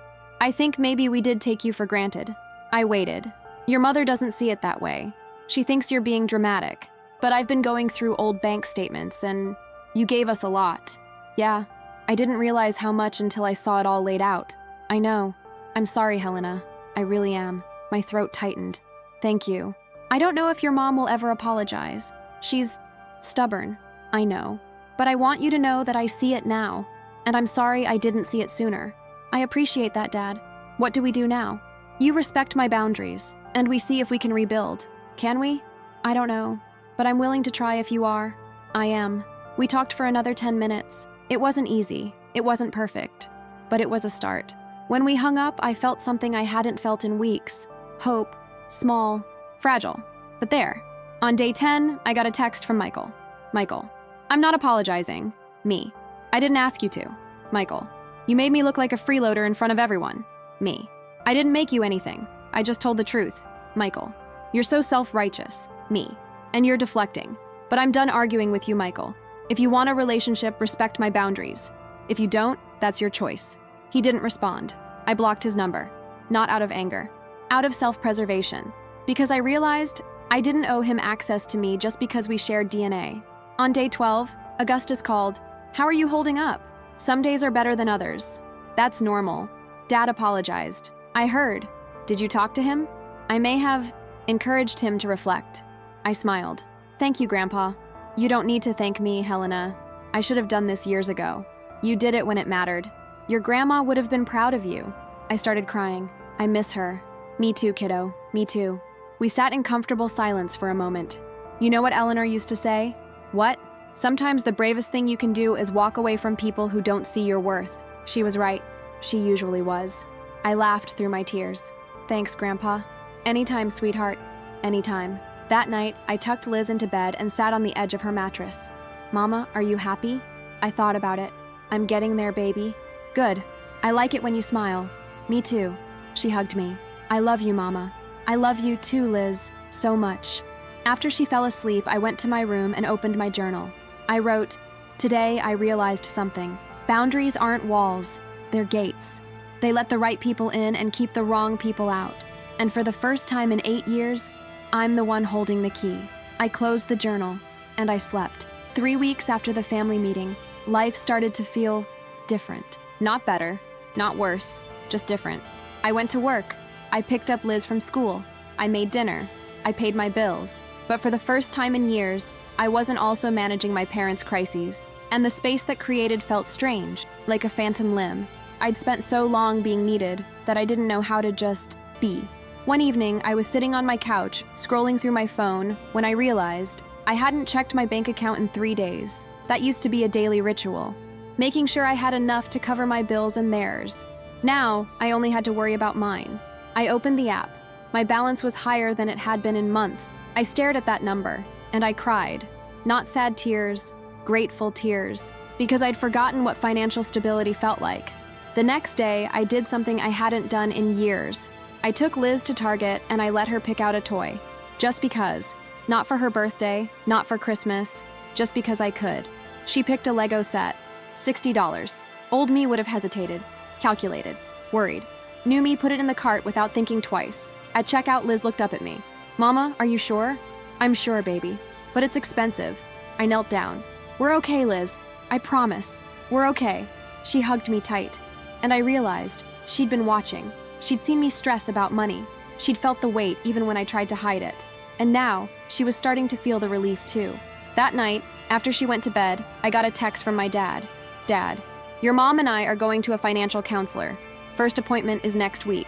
maybe we did take you for granted. I waited. Your mother doesn't see it that way. She thinks you're being dramatic. But I've been going through old bank statements and you gave us a lot. Yeah, I didn't realize how much until I saw it all laid out. I know. I'm sorry, Helena. I really am. My throat tightened. Thank you. I don't know if your mom will ever apologize. She's stubborn. I know. But I want you to know that I see it now. And I'm sorry I didn't see it sooner. I appreciate that, Dad. What do we do now? You respect my boundaries, and we see if we can rebuild. Can we? I don't know. But I'm willing to try if you are. I am. We talked for another 10 minutes. It wasn't easy. It wasn't perfect. But it was a start. When we hung up, I felt something I hadn't felt in weeks. Hope. Small. Fragile. But there. On day 10, I got a text from Michael. Michael, I'm not apologizing. Me. I didn't ask you to. Michael, you made me look like a freeloader in front of everyone. Me. I didn't make you anything. I just told the truth. Michael, you're so self-righteous. Me. And you're deflecting. But I'm done arguing with you, Michael. If you want a relationship, respect my boundaries. If you don't, that's your choice. He didn't respond. I blocked his number. Not out of anger. Out of self-preservation. Because I realized I didn't owe him access to me just because we shared DNA. On day 12, Augustus called. How are you holding up? Some days are better than others. That's normal. Dad apologized. I heard. Did you talk to him? I may have encouraged him to reflect. I smiled. Thank you, Grandpa. You don't need to thank me, Helena. I should have done this years ago. You did it when it mattered. Your grandma would have been proud of you. I started crying. I miss her. Me too, kiddo. Me too. We sat in comfortable silence for a moment. You know what Eleanor used to say? What? Sometimes the bravest thing you can do is walk away from people who don't see your worth. She was right. She usually was. I laughed through my tears. Thanks, Grandpa. Anytime, sweetheart. Anytime. That night, I tucked Liz into bed and sat on the edge of her mattress. Mama, are you happy? I thought about it. I'm getting there, baby. Good. I like it when you smile. Me too. She hugged me. I love you, Mama. I love you too, Liz. So much. After she fell asleep, I went to my room and opened my journal. I wrote, Today I realized something. Boundaries aren't walls. They're gates. They let the right people in and keep the wrong people out. And for the first time in 8 years, I'm the one holding the key. I closed the journal, and I slept. 3 weeks after the family meeting, life started to feel different. Not better, not worse, just different. I went to work. I picked up Liz from school. I made dinner. I paid my bills. But for the first time in years, I wasn't also managing my parents' crises. And the space that created felt strange, like a phantom limb. I'd spent so long being needed that I didn't know how to just be. One evening, I was sitting on my couch, scrolling through my phone, when I realized I hadn't checked my bank account in 3 days. That used to be a daily ritual, making sure I had enough to cover my bills and theirs. Now, I only had to worry about mine. I opened the app. My balance was higher than it had been in months. I stared at that number, and I cried. Not sad tears, grateful tears, because I'd forgotten what financial stability felt like. The next day, I did something I hadn't done in years. I took Liz to Target and I let her pick out a toy. Just because. Not for her birthday, not for Christmas, just because I could. She picked a Lego set. $60. Old me would have hesitated, calculated, worried. New me put it in the cart without thinking twice. At checkout, Liz looked up at me. Mama, are you sure? I'm sure, baby. But it's expensive. I knelt down. We're okay, Liz. I promise. We're okay. She hugged me tight. And I realized she'd been watching. She'd seen me stress about money. She'd felt the weight even when I tried to hide it. And now, she was starting to feel the relief too. That night, after she went to bed, I got a text from my dad. Dad, your mom and I are going to a financial counselor. First appointment is next week.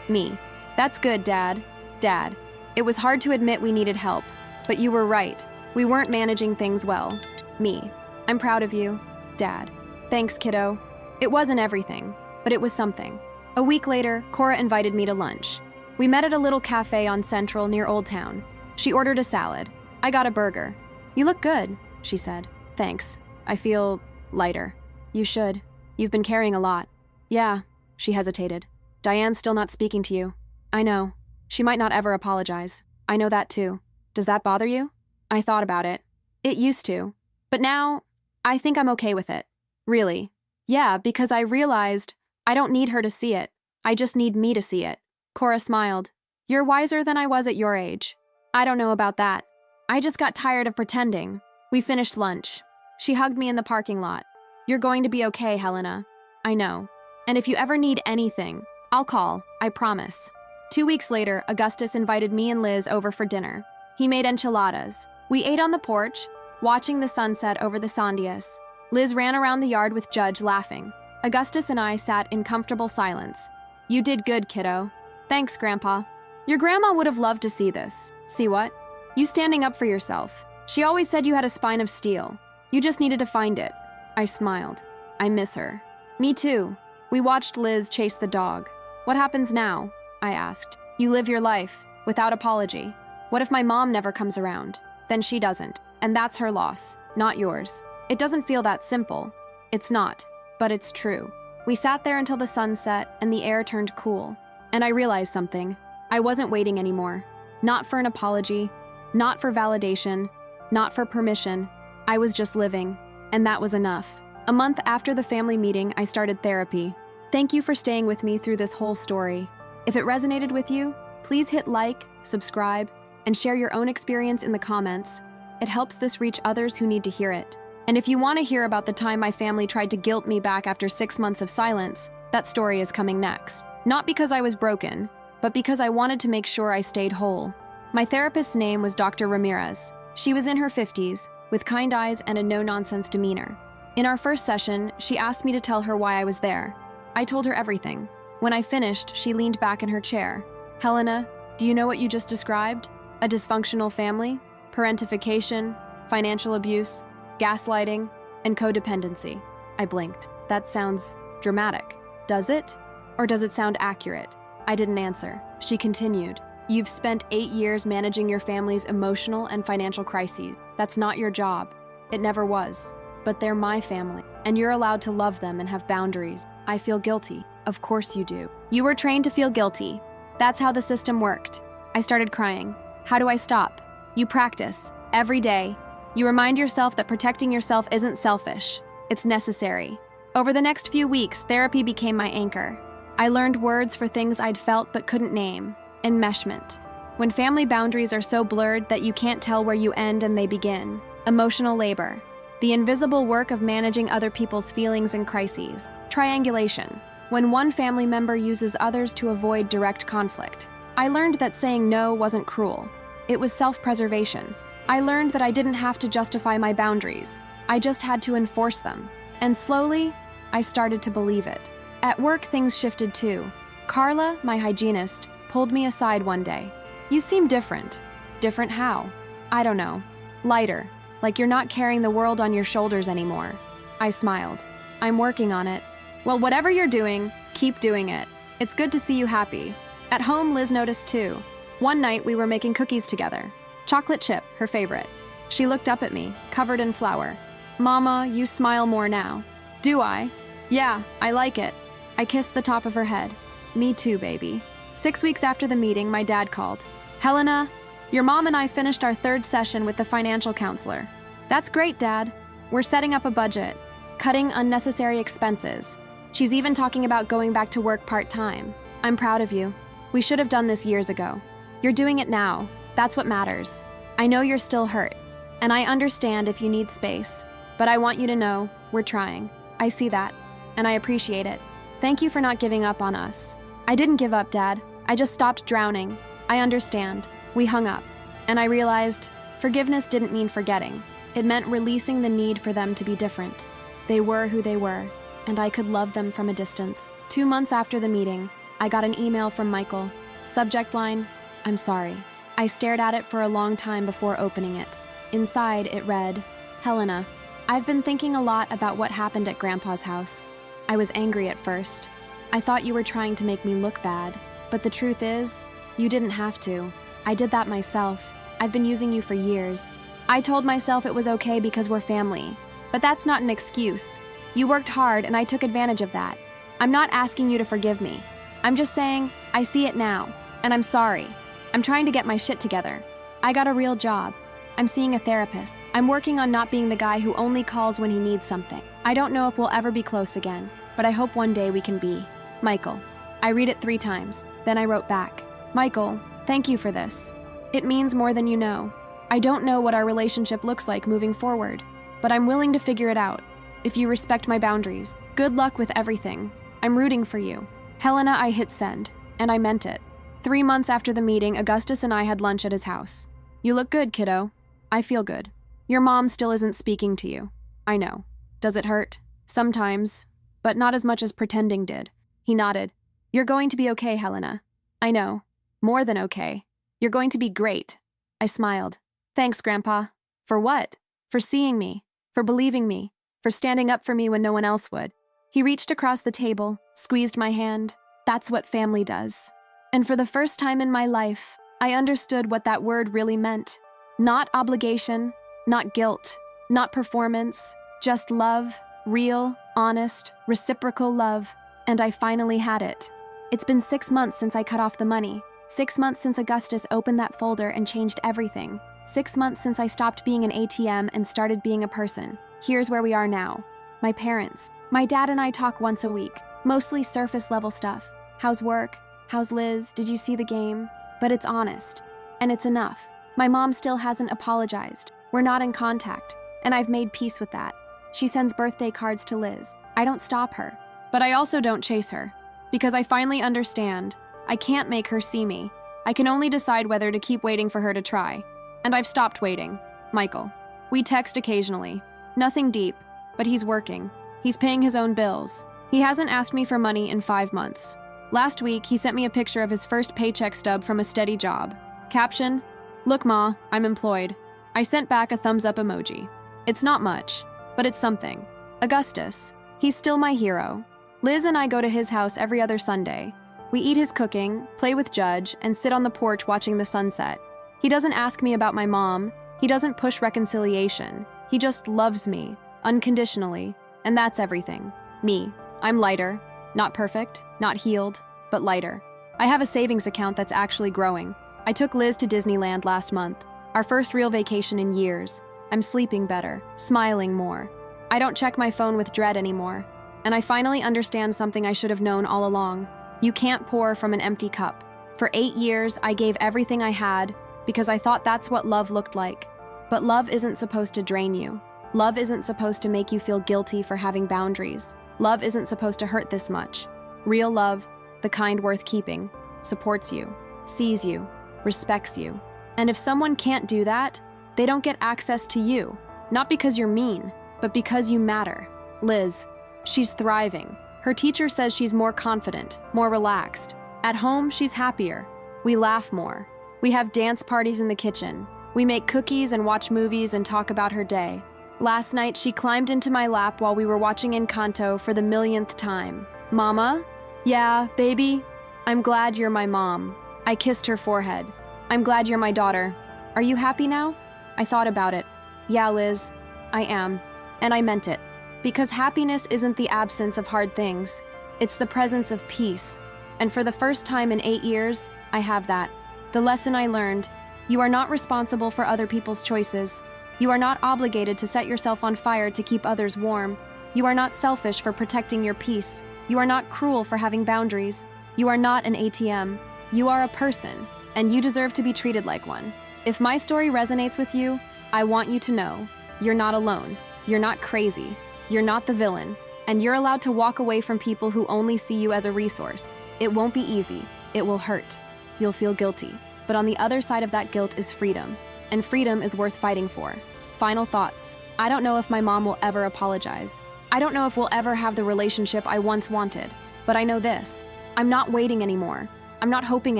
Me. That's good, Dad. Dad. It was hard to admit we needed help, but you were right. We weren't managing things well. Me. I'm proud of you. Dad. Thanks, kiddo. It wasn't everything, but it was something. A week later, Cora invited me to lunch. We met at a little cafe on Central near Old Town. She ordered a salad. I got a burger. You look good, she said. Thanks. I feel lighter. You should. You've been carrying a lot. Yeah, she hesitated. Diane's still not speaking to you. I know. She might not ever apologize. I know that too. Does that bother you? I thought about it. It used to. But now, I think I'm okay with it. Really. Yeah, because I realized I don't need her to see it. I just need me to see it. Cora smiled. You're wiser than I was at your age. I don't know about that. I just got tired of pretending. We finished lunch. She hugged me in the parking lot. You're going to be okay, Helena. I know. And if you ever need anything, I'll call, I promise. 2 weeks later, Augustus invited me and Liz over for dinner. He made enchiladas. We ate on the porch, watching the sunset over the Sandias. Liz ran around the yard with Judge laughing. Augustus and I sat in comfortable silence. You did good, kiddo. Thanks, Grandpa. Your grandma would have loved to see this. See what? You standing up for yourself. She always said you had a spine of steel. You just needed to find it. I smiled. I miss her. Me too. We watched Liz chase the dog. What happens now? I asked. You live your life, without apology. What if my mom never comes around? Then she doesn't. And that's her loss, not yours. It doesn't feel that simple. It's not, but it's true. We sat there until the sun set and the air turned cool. And I realized something. I wasn't waiting anymore. Not for an apology, not for validation, not for permission. I was just living, and that was enough. A month after the family meeting, I started therapy. Thank you for staying with me through this whole story. If it resonated with you, please hit like, subscribe, and share your own experience in the comments. It helps this reach others who need to hear it. And if you want to hear about the time my family tried to guilt me back after 6 months of silence, that story is coming next. Not because I was broken, but because I wanted to make sure I stayed whole. My therapist's name was Dr. Ramirez. She was in her 50s, with kind eyes and a no-nonsense demeanor. In our first session, she asked me to tell her why I was there. I told her everything. When I finished, she leaned back in her chair. Helena, do you know what you just described? A dysfunctional family, parentification, financial abuse, gaslighting, and codependency. I blinked. That sounds dramatic. Does it? Or does it sound accurate? I didn't answer. She continued. You've spent 8 years managing your family's emotional and financial crises. That's not your job. It never was. But they're my family, and you're allowed to love them and have boundaries. I feel guilty. Of course you do. You were trained to feel guilty. That's how the system worked. I started crying. How do I stop? You practice. Every day. You remind yourself that protecting yourself isn't selfish. It's necessary. Over the next few weeks, therapy became my anchor. I learned words for things I'd felt but couldn't name. Enmeshment. When family boundaries are so blurred that you can't tell where you end and they begin. Emotional labor. The invisible work of managing other people's feelings and crises. Triangulation. When one family member uses others to avoid direct conflict. I learned that saying no wasn't cruel. It was self-preservation. I learned that I didn't have to justify my boundaries. I just had to enforce them. And slowly, I started to believe it. At work, things shifted too. Carla, my hygienist, pulled me aside one day. You seem different. Different how? I don't know. Lighter, like you're not carrying the world on your shoulders anymore. I smiled. I'm working on it. Well, whatever you're doing, keep doing it. It's good to see you happy. At home, Liz noticed too. One night, we were making cookies together. Chocolate chip, her favorite. She looked up at me, covered in flour. Mama, you smile more now. Do I? Yeah, I like it. I kissed the top of her head. Me too, baby. 6 weeks after the meeting, my dad called. Helena, your mom and I finished our 3rd session with the financial counselor. That's great, Dad. We're setting up a budget, cutting unnecessary expenses. She's even talking about going back to work part-time. I'm proud of you. We should have done this years ago. You're doing it now. That's what matters. I know you're still hurt, and I understand if you need space, but I want you to know we're trying. I see that, and I appreciate it. Thank you for not giving up on us. I didn't give up, Dad. I just stopped drowning. I understand. We hung up, and I realized forgiveness didn't mean forgetting. It meant releasing the need for them to be different. They were who they were, and I could love them from a distance. 2 months after the meeting, I got an email from Michael. Subject line, I'm sorry. I stared at it for a long time before opening it. Inside, it read, Helena, I've been thinking a lot about what happened at Grandpa's house. I was angry at first. I thought you were trying to make me look bad, but the truth is, you didn't have to. I did that myself. I've been using you for years. I told myself it was okay because we're family, but that's not an excuse. You worked hard and I took advantage of that. I'm not asking you to forgive me. I'm just saying, I see it now, and I'm sorry. I'm trying to get my shit together. I got a real job. I'm seeing a therapist. I'm working on not being the guy who only calls when he needs something. I don't know if we'll ever be close again, but I hope one day we can be. Michael. I read it 3 times. Then I wrote back. Michael, thank you for this. It means more than you know. I don't know what our relationship looks like moving forward, but I'm willing to figure it out. If you respect my boundaries, good luck with everything. I'm rooting for you. Helena, I hit send, and I meant it. 3 months after the meeting, Augustus and I had lunch at his house. You look good, kiddo. I feel good. Your mom still isn't speaking to you. I know. Does it hurt? Sometimes, but not as much as pretending did. He nodded. You're going to be okay, Helena. I know. More than okay. You're going to be great. I smiled. Thanks, Grandpa. For what? For seeing me. For believing me. For standing up for me when no one else would. He reached across the table, squeezed my hand. That's what family does. And for the first time in my life, I understood what that word really meant. Not obligation, not guilt, not performance, just love, real, honest, reciprocal love. And I finally had it. It's been 6 months since I cut off the money. 6 months since Augustus opened that folder and changed everything. 6 months since I stopped being an ATM and started being a person. Here's where we are now. My parents. My dad and I talk once a week, mostly surface-level stuff. How's work? How's Liz? Did you see the game? But it's honest. And it's enough. My mom still hasn't apologized. We're not in contact. And I've made peace with that. She sends birthday cards to Liz. I don't stop her. But I also don't chase her. Because I finally understand. I can't make her see me. I can only decide whether to keep waiting for her to try. And I've stopped waiting. Michael. We text occasionally. Nothing deep, but he's working. He's paying his own bills. He hasn't asked me for money in 5 months. Last week, he sent me a picture of his first paycheck stub from a steady job. Caption, "Look, Ma, I'm employed." I sent back a thumbs up emoji. It's not much, but it's something. Augustus. He's still my hero. Liz and I go to his house every other Sunday. We eat his cooking, play with Judge, and sit on the porch watching the sunset. He doesn't ask me about my mom. He doesn't push reconciliation. He just loves me, unconditionally, and that's everything. Me. I'm lighter. Not perfect, not healed, but lighter. I have a savings account that's actually growing. I took Liz to Disneyland last month, our first real vacation in years. I'm sleeping better, smiling more. I don't check my phone with dread anymore. And I finally understand something I should have known all along. You can't pour from an empty cup. For 8 years, I gave everything I had because I thought that's what love looked like. But love isn't supposed to drain you. Love isn't supposed to make you feel guilty for having boundaries. Love isn't supposed to hurt this much. Real love, the kind worth keeping, supports you, sees you, respects you. And if someone can't do that, they don't get access to you. Not because you're mean, but because you matter. Liz, she's thriving. Her teacher says she's more confident, more relaxed. At home, she's happier. We laugh more. We have dance parties in the kitchen. We make cookies and watch movies and talk about her day. Last night, she climbed into my lap while we were watching Encanto for the millionth time. Mama? Yeah, baby? I'm glad you're my mom. I kissed her forehead. I'm glad you're my daughter. Are you happy now? I thought about it. Yeah, Liz, I am. And I meant it. Because happiness isn't the absence of hard things. It's the presence of peace. And for the first time in 8 years, I have that. The lesson I learned: you are not responsible for other people's choices. You are not obligated to set yourself on fire to keep others warm. You are not selfish for protecting your peace. You are not cruel for having boundaries. You are not an ATM. You are a person, and you deserve to be treated like one. If my story resonates with you, I want you to know you're not alone. You're not crazy. You're not the villain. And you're allowed to walk away from people who only see you as a resource. It won't be easy. It will hurt. You'll feel guilty. But on the other side of that guilt is freedom. And freedom is worth fighting for. Final thoughts. I don't know if my mom will ever apologize. I don't know if we'll ever have the relationship I once wanted. But I know this: I'm not waiting anymore. I'm not hoping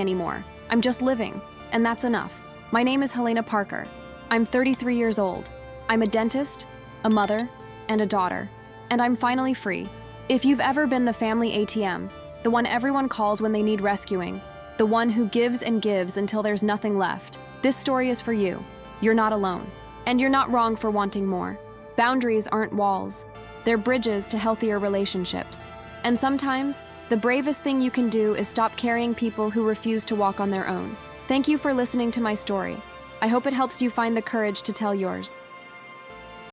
anymore. I'm just living. And that's enough. My name is Helena Parker. I'm 33 years old. I'm a dentist, a mother, and a daughter. And I'm finally free. If you've ever been the family ATM, the one everyone calls when they need rescuing, the one who gives and gives until there's nothing left, this story is for you. You're not alone. And you're not wrong for wanting more. Boundaries aren't walls. They're bridges to healthier relationships. And sometimes, the bravest thing you can do is stop carrying people who refuse to walk on their own. Thank you for listening to my story. I hope it helps you find the courage to tell yours.